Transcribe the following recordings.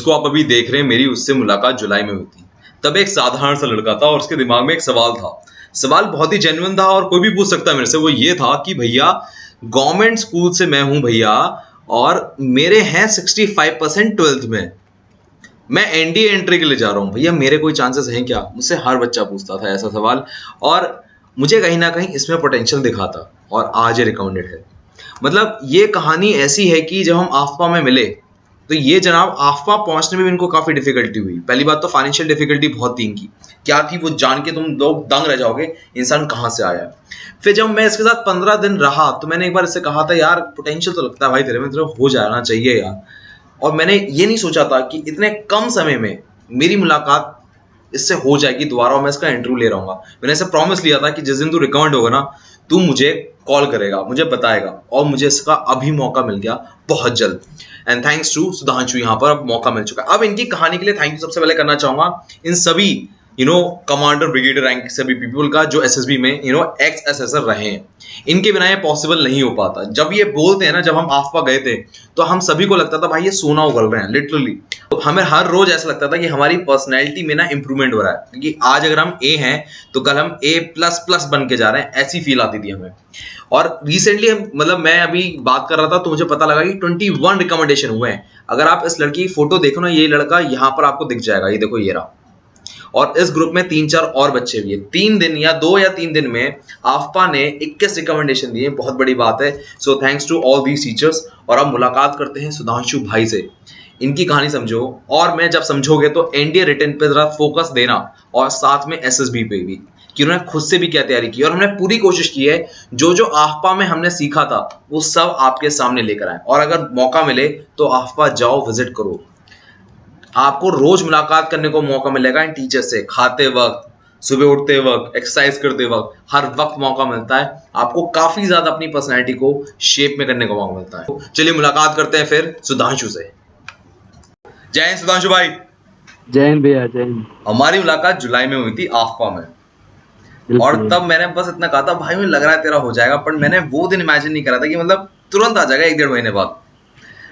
जिसको आप अभी देख रहे हैं, मेरी उससे मुलाकात जुलाई में हुई थी। तब एक साधारण सा लड़का था और उसके दिमाग में एक सवाल था। सवाल बहुत ही जेन्युइन था और कोई भी पूछ सकता है मेरे से। वो ये था कि भैया, गवर्नमेंट स्कूल से मैं हूं भैया, और मेरे हैं 65% ट्वेल्थ में, मैं एनडीए एंट्री के लिए जा रहा हूँ भैया, मेरे कोई चांसेस हैं क्या? मुझसे हर बच्चा पूछता था ऐसा सवाल, और मुझे कहीं ना कहीं इसमें पोटेंशियल दिखा था और आज ये रिकमेंडेड है। मतलब ये कहानी ऐसी है कि जब हम आफ्पा में मिले तो ये जनाब आफ्पा पहुंचने में भी इनको काफी डिफिकल्टी हुई। पहली बात तो फाइनेंशियल डिफिकल्टी बहुत थी इनकी, क्या थी वो जान के तुम लोग दंग रह जाओगे, इंसान कहाँ से आया है। फिर जब मैं इसके साथ 15 दिन रहा तो मैंने एक बार इससे कहा था, यार पोटेंशियल तो लगता है भाई तेरे में, तेरे हो जाना चाहिए यार। और मैंने ये नहीं सोचा था कि इतने कम समय में मेरी मुलाकात इससे हो जाएगी दोबारा और मैं इसका इंटरव्यू ले रहा हूँ। मैंने इसे प्रॉमिस लिया था कि जिस दिन तू रिकमेंड होगा ना, तू मुझे कॉल करेगा, मुझे बताएगा, और मुझे इसका अभी मौका मिल गया बहुत जल्द। एंड थैंक्स टू सुधांशु, यहाँ पर अब मौका मिल चुका है। अब इनकी कहानी के लिए थैंक यू सबसे पहले करना चाहूंगा इन सभी कमांडर ब्रिगेडियर रैंक सभी पीपल का जो एसएसबी में एक्स एसएसआर रहे हैं। इनके बिना ये पॉसिबल नहीं हो पाता। जब ये बोलते हैं ना, जब हम आफ्पा गए थे तो हम सभी को लगता था भाई ये सोना उगल रहे हैं लिटरली। तो हमें हर रोज ऐसा लगता था कि हमारी पर्सनैलिटी में ना इंप्रूवमेंट हो रहा है, क्योंकि आज अगर हम ए हैं तो कल हम A++ बन के जा रहे हैं, ऐसी फील आती थी हमें। और रिसेंटली मतलब मैं अभी बात कर रहा था तो मुझे पता लगा कि 21 रिकमेंडेशन हुए हैं। अगर आप इस लड़की की फोटो देखो ना, ये लड़का यहाँ पर आपको दिख जाएगा, ये देखो ये रहा। और इस ग्रुप में 3-4 और बच्चे भी है। 3 दिन या 2 या 3 दिन में आफ्पा ने 21 रिकमेंडेशन दिए, बहुत बड़ी बात है। So thanks to all these teachers. और अब मुलाकात करते हैं सुधांशु भाई से, इनकी कहानी समझो। और मैं जब समझोगे तो एनडीए रिटन पे जरा फोकस देना, और साथ में एसएसबी पे भी, कि उन्होंने खुद से भी क्या तैयारी की। और हमने पूरी कोशिश की है जो जो आफ्पा में हमने सीखा था वो सब आपके सामने लेकर आए। और अगर मौका मिले तो आफ्पा जाओ, विजिट करो, आपको रोज मुलाकात करने को मौका मिलेगा इन टीचर से। खाते वक्त, सुबह उठते वक्त, एक्सरसाइज करते वक्त, हर वक्त मौका मिलता है। आपको काफी ज्यादा अपनी पर्सनैलिटी को शेप में करने का मौका मिलता है। चलिए मुलाकात करते हैं फिर सुधांशु से। जय हिंद सुधांशु भाई। जय हिंद भैया, जय हिंद। हमारी मुलाकात जुलाई में हुई थी आफ्पा में, और तब मैंने बस इतना कहा था, भाई मुझे लग रहा है तेरा हो जाएगा, पर मैंने वो दिन इमेजिन नहीं करा था कि मतलब तुरंत आ जाएगा 1-1.5 महीने बाद।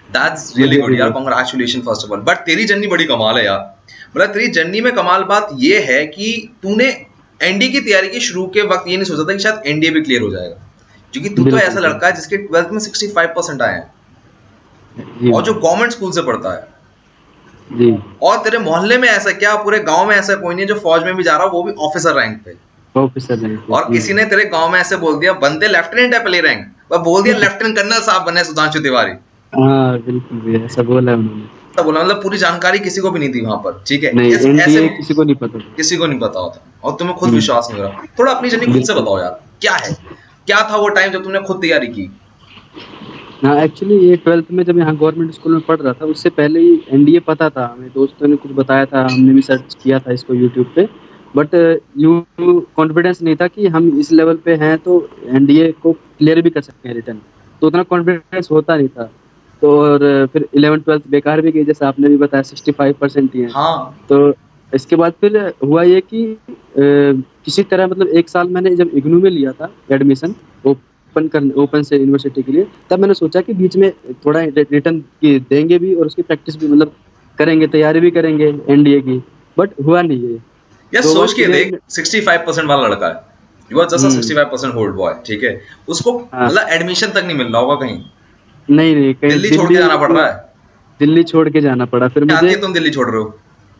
That's really good यार, congratulations first of all। But तेरी जर्नी बड़ी कमाल है यार। मतलब तेरी जर्नी में कमाल बात ये है कि तूने एनडीए की तैयारी की शुरू के वक्त ये नहीं सोचा था कि शायद एनडीए भी क्लियर हो जाएगा, क्योंकि तू तो ऐसा लड़का है जिसके 12th में 65% आए हैं और जो गवर्नमेंट स्कूल से पढ़ता है जी। और तेरे मोहल्ले में ऐसा क्या, पूरे गांव में ऐसा कोई नहीं है जो फौज में भी जा रहा हो, वो भी ऑफिसर रैंक पे। और किसी ने तेरे गांव में ऐसे बोल दिया बनते लेफ्टिनेंट है पहले रैंक, वह बोल दिया लेफ्टिनेंट कर्नल साहब बने सुधांशु तिवारी। हाँ बिल्कुल भैया, ऐसा बोला उन्होंने। तो बोला मतलब पूरी जानकारी किसी को भी नहीं थी वहां पर, ठीक है। नहीं, ऐसे किसी को नहीं पता, किसी को नहीं पता होता, और तुम्हें खुद विश्वास नहीं हो रहा। थोड़ा अपनी जर्नी खुद से बताओ यार, क्या है, क्या था वो टाइम जब तुमने खुद तैयारी की? हाँ एक्चुअली ये 12th में जब यहाँ गवर्नमेंट स्कूल में पढ़ रहा था, उससे पहले ही एनडीए पता था, हमें दोस्तों ने कुछ बताया था, हमने भी सर्च किया था इसको यूट्यूब पे। बट यूं कॉन्फिडेंस नहीं था कि हम इस लेवल पे हैं तो एनडीए को क्लियर भी कर सकते हैं रिटर्न, तो उतना कॉन्फिडेंस होता नहीं था। तो और फिर 11th-12th बेकार भी गई, जैसे आपने भी बताया 65% ही है। हाँ। तो इसके बाद फिर हुआ ये कि किसी तरह मतलब 1 साल मैंने जब इग्नू में लिया था एडमिशन ओपन से यूनिवर्सिटी के लिए, तब मैंने सोचा कि बीच में थोड़ा रिटर्न की देंगे भी और उसकी प्रैक्टिस भी मतलब करेंगे, तैयारी भी करेंगे एनडीए की। बट हुआ नहीं है यार। तो सोच के देख, 65% वाला लड़का है, you are just a 65% hold boy, ठीक है। उसको मतलब एडमिशन तक नहीं मिल रहा होगा कहीं। नहीं कहीं दिल्ली छोड़ के जाना पड़ रहा है। दिल्ली छोड़ के जाना पड़ा फिर मुझे। तुम दिल्ली छोड़ रहे हो?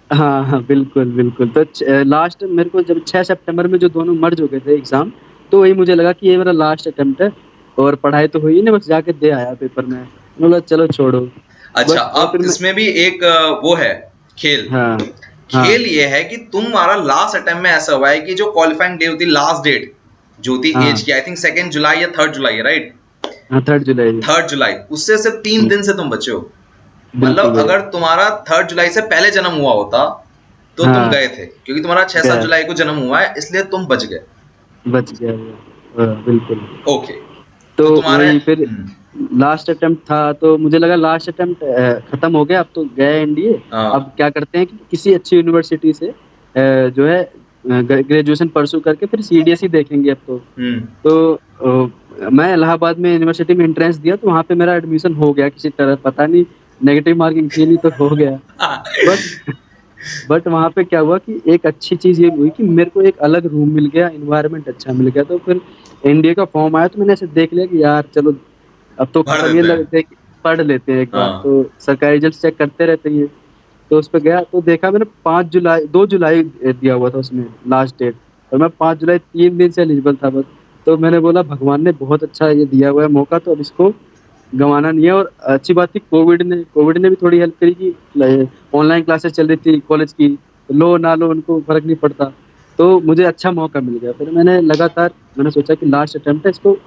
हाँ बिल्कुल। तो लास्ट मेरे को जब 6 सितंबर में जो दोनों मर्ज हो गए थे एग्जाम, तो वही मुझे लगा कि ये मेरा लास्ट अटेम्प्ट है, और पढ़ाई तो हुई नहीं, बस जाके दे आया पेपर में, मतलब चलो छोड़ो। अच्छा, अब इसमें भी एक वो है खेल। खेल ये है कि तुम्हारा लास्ट अटेम्प्ट में ऐसा हुआ है कि जो क्वालिफाइंग डे होती है, लास्ट डेट जो होती है एज की, आई थिंक 2 जुलाई या 3 जुलाई है, राइट? 3 जुलाई, उससे सिर्फ 3 दिन से तुम बचे हो। मतलब अगर तुम्हारा 3 जुलाई से पहले जन्म हुआ होता तो तुम गए थे, क्योंकि तुम्हारा 6-7 जुलाई को जन्म हुआ है, इसलिए तुम बच गए। बिल्कुल। ओके, तो तुम्हारे फिर लास्ट अटेम्प्ट था, तो मुझे लगा लास्ट अटेम्प्ट खत्म हो गया, अब तो गए एनडीए। अब क्या करते हैं कि किसी अच्छी यूनिवर्सिटी से जो है ग्रेजुएशन परसू करके फिर सीडीएसई देखेंगे अब तो मैं इलाहाबाद में यूनिवर्सिटी में एंट्रेंस दिया, तो वहाँ पे मेरा एडमिशन हो गया किसी तरह, पता नहीं नेगेटिव मार्किंग थी नहीं तो हो गया। बट बट वहाँ पे क्या हुआ कि एक अच्छी चीज़ ये हुई कि मेरे को एक अलग रूम मिल गया, एनवायरनमेंट अच्छा मिल गया, तो फिर एनडीए का फॉर्म आया तो मैंने ऐसे देख लिया कि यार चलो अब तो भर तब ये देते हैं। लगता है कि पढ़ लेते हैं एक बार, हाँ। तो सरकारी रिजल्ट चेक करते रहते हैं। तो उस पे गया तो देखा मैंने 5 जुलाई 2 जुलाई दिया हुआ था उसमें लास्ट डेट, और मैं 5 जुलाई 3 दिन से एलिजिबल था बस। तो मैंने बोला भगवान ने बहुत अच्छा ये दिया हुआ है मौका, तो अब इसको गंवाना नहीं है। और अच्छी बात थी कोविड ने भी थोड़ी हेल्प करी कि ऑनलाइन क्लासेस चल रही थी कॉलेज की, तो लो ना लो उनको फ़र्क नहीं पड़ता। तो मुझे अच्छा मौका मिल गया। फिर मैंने सोचा कि लास्ट अटेम्प्ट है, इसको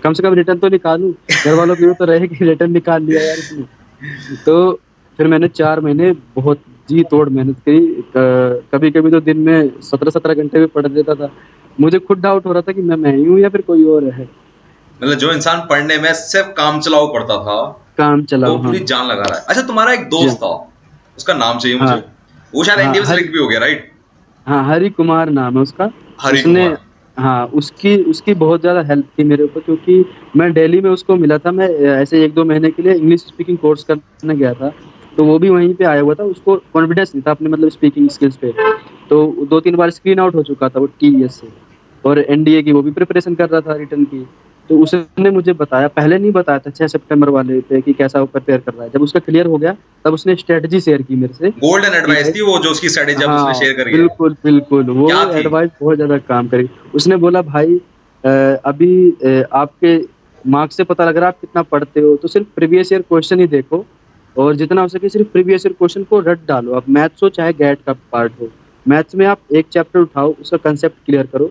कम से कम रिटर्न तो निकालूँ। घरवालों की वो तो रहे कि रिटर्न निकाल लिया यार इसने। तो फिर मैंने 4 महीने बहुत जी तोड़ मेहनत करी। कभी-कभी तो दिन में 17-17 घंटे भी पढ़ लेता था। मुझे खुद डाउट हो रहा था कि मैं ही हूँ या फिर कोई और है। मतलब जो इंसान पढ़ने में सिर्फ काम चलाऊ पड़ता था, काम वो चलाओ, हाँ। पूरी जान लगा रहा है। अच्छा, तुम्हारा एक जी, दोस्त था, उसका नाम चाहिए हाँ, मुझे। वो शायद हाँ, एनडीए में सिलेक्ट भी हो गया, राइट? हाँ, हरि कुमार नाम है उसका। हरि उसने कुमार। हाँ, उसकी उसकी बहुत ज़्यादा हेल्प थी मेरे ऊपर, क्योंकि मैं दिल्ली में उसको मिला था। मैं ऐसे 1-2 महीने के लिए इंग्लिश स्पीकिंग कोर्स करने गया था, तो वो भी वहीं पे आया हुआ था। उसको कॉन्फिडेंस नहीं था अपने मतलब स्पीकिंग स्किल्स पे। तो 2-3 बार स्क्रीन आउट हो चुका था वो टीईएस से, और एनडीए की वो भी प्रिपरेशन कर रहा था रिटन की। तो उसने मुझे बताया, पहले नहीं बताया था 6 सितंबर वाले पे कि कैसा वो प्रिपेयर कर रहा है। जब उसका क्लियर हो गया, तब उसने स्ट्रैटेजी शेयर की मेरे से गोल्डन कि एडवाइस भाई, थी वो, जो उसकी स्ट्रेटेजी जब उसने हाँ, शेयर करी है। बिल्कुल, बिल्कुल, क्या वो थी? एडवाइस बहुत ज़्यादा काम करी। उसने बोला भाई अभी आपके मार्क्स से पता लग रहा है आप कितना पढ़ते हो, तो सिर्फ प्रीवियस ईयर क्वेश्चन ही देखो, और जितना हो सके सिर्फ प्रीवियस ईयर क्वेश्चन को रट डालो। अब मैथ्स हो चाहे गैट का पार्ट हो, मैथ्स में आप एक चैप्टर उठाओ, उसका कंसेप्ट क्लियर करो,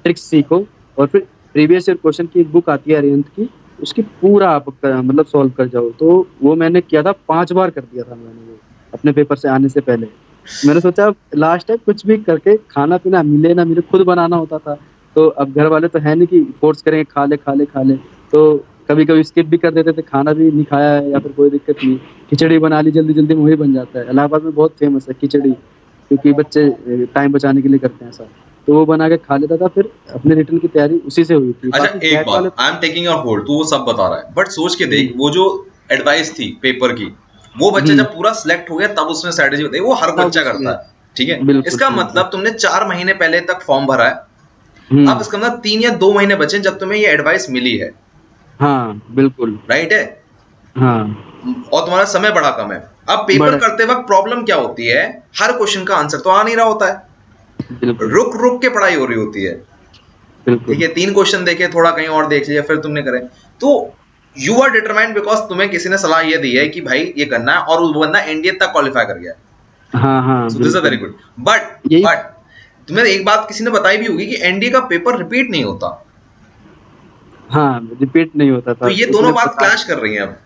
ट्रिक्स सीखो, और फिर प्रीवियस ईयर क्वेश्चन की एक बुक आती है अरिहंत की, उसकी पूरा आप मतलब सॉल्व कर जाओ। तो वो मैंने किया था, 5 बार कर दिया था मैंने वो, अपने पेपर से आने से पहले। मैंने सोचा अब लास्ट टाइम कुछ भी करके खाना-पीना मिले ना मिले, खुद बनाना होता था। तो अब घर वाले तो है नहीं कि फ़ोर्स करेंगे खा ले, खा ले, खा ले। तो कभी-कभी स्किप भी कर देते थे, खाना भी नहीं खाया है या फिर कोई दिक्कत नहीं। खिचड़ी बना ली जल्दी-जल्दी में, वही बन जाता है। इलाहाबाद में बहुत फ़ेमस है खिचड़ी, क्योंकि बच्चे टाइम बचाने के लिए करते हैं ऐसा। तो वो बना के खा लेता था, फिर अपने रिटन की तैयारी उसी से हुई थी। अच्छा, बाकी एक कैट वाले बात, I am taking your hold, तू वो सब बता रहा है, बट सोच के हुँ, देख, वो जो एडवाइस थी पेपर की, वो बच्चा हुँ, जब पूरा सिलेक्ट हो गया तब उसने स्ट्रेटेजी बताई। वो हर तब बच्चा उसने करता है, ठीक है? बिल्कुल, इसका बिल्कुल। मतलब तुमने 4 महीने पहले तक फॉर्म भरा है। अब हुँ, इसका मतलब 3 या 2 महीने बचे जब तुम्हें ये एडवाइस मिली है, हाँ, बिल्कुल। राइट है? हाँ, और तुम्हारा समय बड़ा कम है। अब पेपर बड़ा करते वक्त प्रॉब्लम क्या होती है? हर क्वेश्चन का आंसर तो आ नहीं रहा होता है, बिल्कुल, रुक रुक के पढ़ाई हो रही होती है। ठीक बिल्कुल। है, 3 क्वेश्चन देखे, थोड़ा कहीं और देख लिया, फिर तुमने करे। तो यू आर डिटरमाइंड बिकॉज तुम्हें किसी ने सलाह ये दी है कि भाई ये करना है, और वो बंदा एनडीए तक क्वालिफाई कर गया है। हाँ, हाँ, सो दिस इज वेरी बिल्कुल। गुड। बट यही बट तुम्हें एक बात किसी ने बताई भी होगी कि एनडीए का पेपर रिपीट नहीं होता। हाँ, रिपीट नहीं होता तो था, ये दोनों उसने बात बता क्लैश कर रही हैं अब।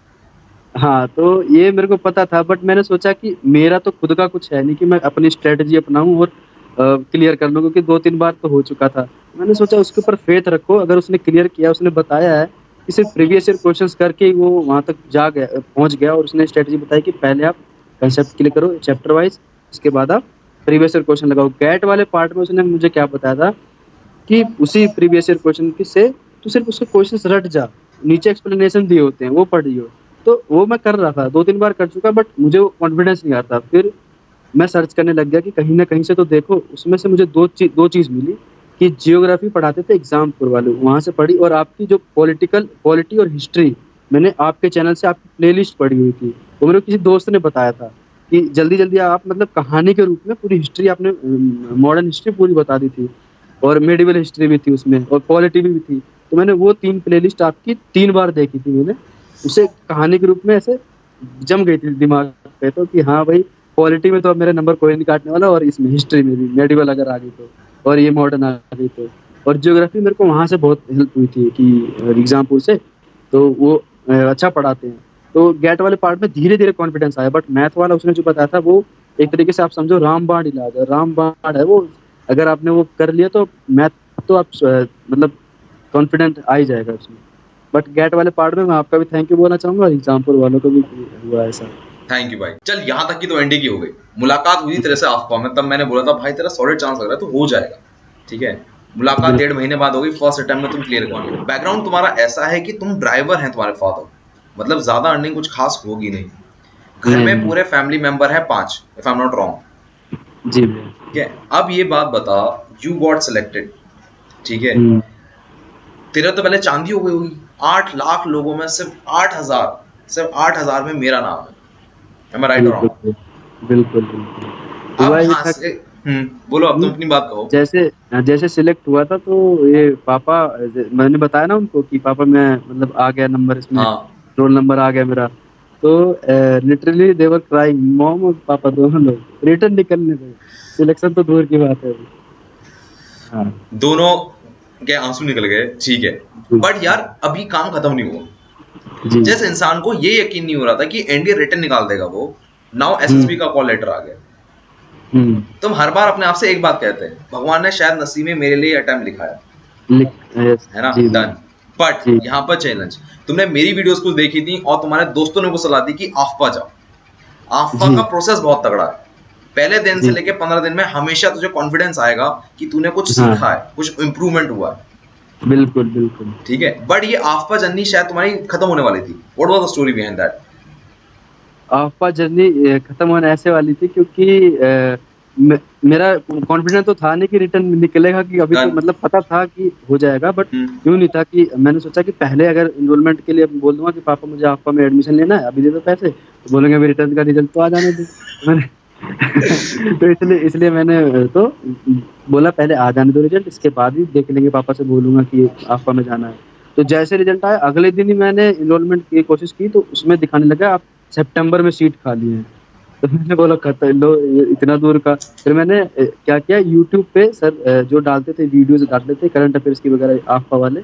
हाँ, तो ये मेरे को पता था, बट मैंने सोचा कि मेरा तो खुद का कुछ है नहीं कि मैं अपनी स्ट्रैटेजी अपनाऊँ और क्लियर कर लूँ, क्योंकि 2-3 बार तो हो चुका था। मैंने सोचा उसके ऊपर फ़ेथ रखो, अगर उसने क्लियर किया, उसने बताया है कि सिर्फ़ प्रीवियस ईयर क्वेश्चन्स करके ही वो वहाँ तक पहुँच गया, और उसने स्ट्रैटेजी बताई कि पहले आप कांसेप्ट क्लियर करो चैप्टर वाइज़, उसके बाद आप प्रीवियस ईयर क्वेश्चन लगाओ। कैट वाले पार्ट में उसने मुझे क्या बताया था कि उसी प्रीवियस ईयर क्वेश्चन की से तू सिर्फ उसके क्वेश्चंस रट जा, नीचे एक्सप्लेनेशन दिए होते हैं वो पढ़ियो। तो वो मैं कर रहा था, 2-3 बार कर चुका, बट मुझे वो कॉन्फिडेंस नहीं आ रहा था। फिर मैं सर्च करने लग गया कि कहीं न कहीं से तो देखो, उसमें से मुझे 2 चीज़ मिली कि जियोग्राफी पढ़ाते थे एग्ज़ामपुर वाले, वहाँ से पढ़ी, और आपकी जो पॉलिटी और हिस्ट्री, मैंने आपके चैनल से आपकी प्लेलिस्ट पढ़ी हुई थी। वो मेरे को किसी दोस्त ने बताया था कि जल्दी-जल्दी आप मतलब कहानी के रूप में पूरी हिस्ट्री आपने मॉडर्न हिस्ट्री पूरी बता दी थी। और मेडिवल हिस्ट्री भी थी उसमें, और पॉलिटी भी थी। तो मैंने वो 3 प्लेलिस्ट आपकी 3 बार देखी थी मैंने। उसे कहानी के रूप में ऐसे जम गई थी दिमाग पे, तो कि हाँ भाई, पॉलिटी में तो अब मेरे नंबर कोई नहीं काटने वाला, और इसमें हिस्ट्री में भी मेडिवल अगर आ गई तो, और ये मॉडर्न आ गई तो। और ज्योग्राफी मेरे को वहाँ से बहुत हेल्प हुई थी कि एग्ज़ामपुर से, तो वो अच्छा पढ़ाते हैं। तो गेट वाले पार्ट में धीरे-धीरे कॉन्फिडेंस आया, बट मैथ वाला उसने जो बताया था वो एक तरीके से आप समझो रामबाण इलाज है, रामबाण है वो। अगर आपने वो कर लिया तो मैथ तो आप मतलब कॉन्फिडेंट आ ही जाएगा उसमें। बट गेट वाले पार्ट में मैं आपका भी थैंक यू बोलना चाहूँगा, और एग्ज़ाम्पल वालों को भी हुआ ऐसा। थैंक यू भाई। चल, यहाँ तक की तो एनडी की हो गई। मुलाकात हुई तेरे से अफवाह में, तब मैंने बोला था भाई तेरा सॉलिड चांस लग रहा है, तो हो जाएगा। ठीक है, मुलाकात बिल्कुल। 1.5 महीने बाद हो गई, फर्स्ट अटेम्प्ट में तुम क्लियर कर लिया। बैकग्राउंड तुम्हारा ऐसा है कि तुम ड्राइवर हैं, तुम्हारे फादर, मतलब ज्यादा अर्निंग कुछ खास होगी नहीं। घर नहीं में नहीं। पूरे फैमिली मेंबर है 5, if I am not wrong. जी भैया। ठीक है, अब ये बात बता, यू गॉट सिलेक्टेड, ठीक है, हम्म। तेरा तो पहले चांदी हो गई होगी। 8 लाख लोगों में सिर्फ 8,000, सिर्फ 8,000 में मेरा नाम है। Am I right or बिल्कुल wrong? बिल्कुल बिल्कुल। अब हुआ ये यहाँ था से कि बोलो, अब तुम कि अपनी बात कहो। जैसे जैसे सिलेक्ट हुआ था तो ये पापा, मैंने बताया ना उनको कि पापा मैं मतलब आ गया नंबर इसमें, हाँ, रोल नंबर आ गया मेरा। तो लिटरली देवर क्राइंग, मॉम और पापा दोनों लोग, रिटर्न निकलने दो, सिलेक्शन तो दूर की बात है। हाँ दोनों के आंसू निकल गए, ठीक है। जी बट यार अभी काम खत्म नहीं हुआ। जी। जिस इंसान को ये यकीन नहीं हो रहा था कि एनडीए रिटर्न निकाल देगा, वो नाउ एसएसबी हम्म का कॉल लेटर आ गया। हम्म। तुम हर बार अपने आप से एक बात कहते हैं, भगवान ने शायद नसीब में मेरे लिए अटेम्प्ट लिखा यस। है ना, जी डन। भैया। बट जी यहाँ पर चैलेंज, तुमने मेरी वीडियोस कुछ देखी थी और तुम्हारे दोस्तों ने को सलाह दी कि आफ्पा जाओ। आफ्पा जी का प्रोसेस बहुत तगड़ा है। पहले दिन से जी। लेके 15 दिन में हमेशा तुझे कॉन्फिडेंस आएगा कि तूने कुछ हाँ सीखा है, कुछ इंप्रूवमेंट हुआ है। बिल्कुल बिल्कुल। ठीक है, बट ये आफ्पा जर्नी शायद तुम्हारी खत्म होने वाली थी। What was the story behind that? आफ्पा जर्नी खत्म होने ऐसे वाली थी क्योंकि मेरा कॉन्फिडेंस तो था नहीं कि रिटर्न निकलेगा, कि अभी तो डन। मतलब पता था कि हो जाएगा, बट यूँ नहीं था कि मैंने सोचा कि पहले अगर एनरोलमेंट के लिए बोल दूंगा कि पापा मुझे आफ्पा में एडमिशन लेना है, अभी दे दो पैसे, तो बोलेंगे अभी रिटर्न का रिजल्ट तो आ जाने दो। तो मैंने तो इसलिए इसलिए मैंने तो बोला पहले आ जाने दो रिजल्ट, इसके बाद ही देख लेंगे, पापा से बोलूंगा कि आफ्पा में जाना है। तो जैसे रिजल्ट आया अगले दिन ही मैंने एनरोलमेंट की कोशिश की, तो उसमें दिखाने लगा आप सितंबर में सीट खाली है। तो मैंने बोला खतर लो, ये इतना दूर का। फिर मैंने क्या किया, यूट्यूब पे सर जो डालते थे वीडियोस डालते थे करंट अफेयर्स की वगैरह आफ्पा वाले,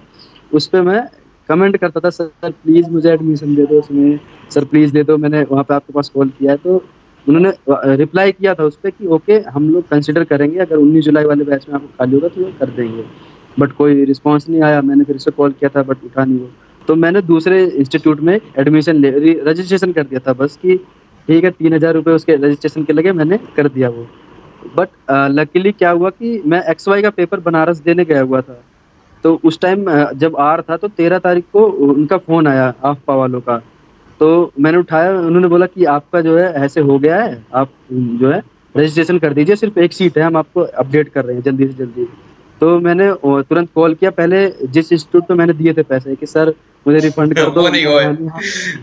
उस पे मैं कमेंट करता था, सर प्लीज मुझे एडमिशन दे दो उसमें, सर प्लीज दे दो। मैंने वहाँ पे आपके पास कॉल किया है, तो उन्होंने रिप्लाई किया था उस पे कि ओके हम लोग कंसिडर करेंगे, अगर 19 जुलाई वाले बैच में आपको खाली होगा तो वो कर देंगे। बट कोई रिस्पॉन्स नहीं आया, मैंने फिर से कॉल किया था बट उठा नहीं वो। तो मैंने दूसरे इंस्टीट्यूट में एडमिशन ले रजिस्ट्रेशन कर दिया था बस, कि ठीक है 3,000 रुपये उसके रजिस्ट्रेशन के लगे, मैंने कर दिया वो। बट लकीली क्या हुआ कि मैं XY का पेपर बनारस देने गया हुआ था। तो उस टाइम जब आ रहा था तो 13 तारीख को उनका फ़ोन आया आफ्पा वालों का। तो मैंने उठाया, उन्होंने बोला कि आपका जो है ऐसे हो गया है, आप जो है रजिस्ट्रेशन कर दीजिए, सिर्फ एक सीट है, हम आपको अपडेट कर रहे हैं जल्दी से जल्दी। तो मैंने तुरंत कॉल किया, पहले जिस इंस्टीट्यूट पे मैंने दिए थे पैसे कि सर मुझे रिफंड कर वो दो, नहीं मैं होए, यहाँ नहीं आ।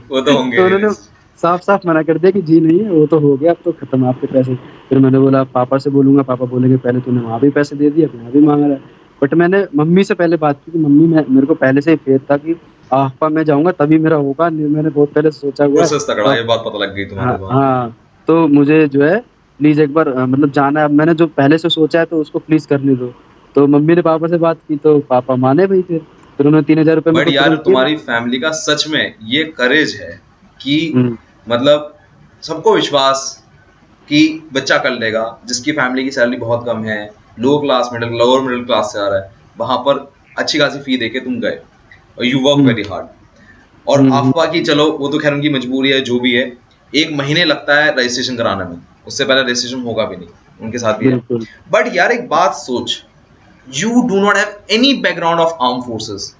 वो तो होंगे तो नहीं। उन्होंने साफ-साफ मना कर दिया कि जी नहीं है, वो तो हो गया, अब तो खत्म आपके पैसे। फिर मैंने बोला पापा से बोलूँगा, पापा बोलेंगे पहले तूने वहाँ भी पैसे दे दिए, अब यहाँ भी माँग रहा है। बट मैंने मम्मी से पहले बात की कि मम्मी मैं मेरे को पहले से ही फेथ था कि आफ्पा में जाऊँगा तभी मेरा होगा, नहीं मैंने बहुत पहले से सोचा हुआ है। प्रोसेस तगड़ा, तो ये बात पता लग गई तुम्हारे हाँ, बाद। हाँ, तो मुझे जो है प्लीज़ एक बार मतलब जाना है, अब मैंने जो पहले से सोचा है तो उसको प्लीज़ करने दो। तो मम्मी ने पापा से बात की तो पापा माने भई फिर उन्होंने 3,000 रुपये मेरे बट को यार तुरंत तुम्हारी फैमिली का सच में ये करेज है कि हुँ, मतलब सबको विश्वास कि बच्चा कर लेगा, जिसकी फैमिली की सैलरी बहुत कम है, low class middle lower middle class से आ रहा है, वहां पर अच्छी खासी फी देके तुम गए और you work hmm, very hard. और हुँ, हुँ, अफवाह की चलो वो तो खैर उनकी मजबूरी है, जो भी है। 1 महीने लगता है रजिस्ट्रेशन कराने में, उससे पहले रजिस्ट्रेशन होगा भी नहीं, उनके साथ भी है। बिल्कुल। बट यार एक बात सोच, you do not have any background of arm forces,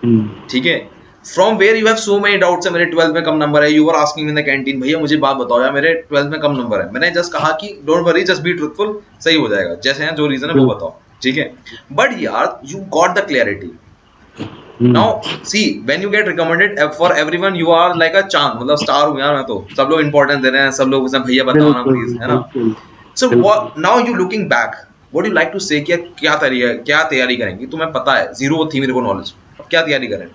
हुँ, ठीक है, from where you have so many doubts है, मेरे 12th में कम नंबर है, you are asking in the canteen भैया मुझे बात बताओ यार मेरे 12th में कम नंबर है। मैंने जस्ट कहा कि don't worry, just be truthful, सही हो जाएगा, जैसे हैं जो रीजन है वो बिल बताओ, ठीक है। बट यार you got the clarity. Hmm, now see when you get recommended for everyone, you are like a चांद, मतलब स्टार हूं यार मैं तो, सब लोग इंपॉर्टेंस दे रहे हैं, सब लोग उसे भैया बताओ ना बिल्कुल, प्लीज, है ना। बिल्कुल, सो बिल्कुल। Now you looking back, what you like to say, क्या तैयारी करेंगे, तुम्हें पता है जीरो थी मेरे को नॉलेज, अब क्या तैयारी करें?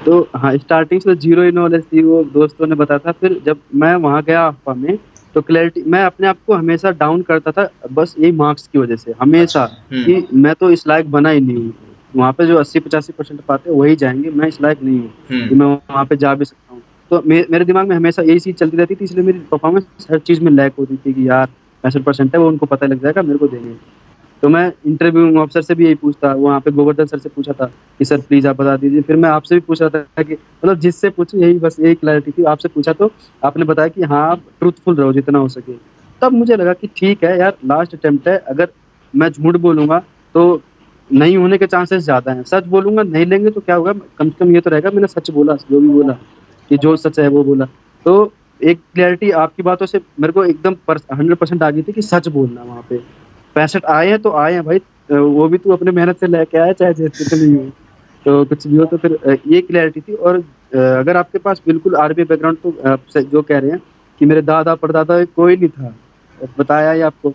तो हाँ, स्टार्टिंग से ज़ीरो ही नॉलेज थी, वो दोस्तों ने बताया था। फिर जब मैं वहाँ गया अफ़वाह में, तो क्लैरिटी, मैं अपने आप को हमेशा डाउन करता था, बस यही मार्क्स की वज़ह से, अच्छा। हमेशा, कि मैं तो इस लायक बना ही नहीं हूँ। वहाँ पे जो 80-85% पाते हैं वही जाएँगे, मैं इस लायक नहीं हूँ कि मैं वहाँ पे जा भी सकता हूँ। तो मेरे दिमाग में हमेशा यही चीज़ चलती रहती थी, इसलिए मेरी परफ़ॉर्मेंस हर चीज़ में लैग होती थी कि यार 65% है, वो उनको पता लग जाएगा, मेरे को देंगे। तो मैं इंटरव्यूइंग ऑफिसर से भी यही पूछता, वहाँ पे गोवर्धन सर से पूछा था कि सर प्लीज़ आप बता दीजिए। फिर मैं आपसे भी पूछ रहा था कि मतलब जिससे पूछूँ यही, बस यही क्लैरिटी थी। आपसे पूछा तो आपने बताया कि हाँ, आप ट्रुथफुल रहो जितना हो सके। तब मुझे लगा कि ठीक है यार, लास्ट अटेम्प्ट है, अगर मैं झूठ बोलूँगा तो नहीं होने के चांसेस ज़्यादा हैं। सच बोलूँगा, नहीं लेंगे तो क्या होगा, कम से कम ये तो रहेगा मैंने सच बोला, जो भी बोला, कि जो सच है वो बोला। तो एक क्लैरिटी आपकी बातों से मेरे को एकदम 100% आ गई थी कि सच बोलना वहाँ पे। 65 आए हैं तो आए हैं भाई, वो भी तू अपने मेहनत से लेके आया, चाहे जितनी ही हो। तो कुछ भी हो तो फिर ये क्लैरिटी थी। और अगर आपके पास बिल्कुल आर्मी बैकग्राउंड, तो आप जो कह रहे हैं कि मेरे दादा परदादा कोई नहीं था, बताया ही आपको।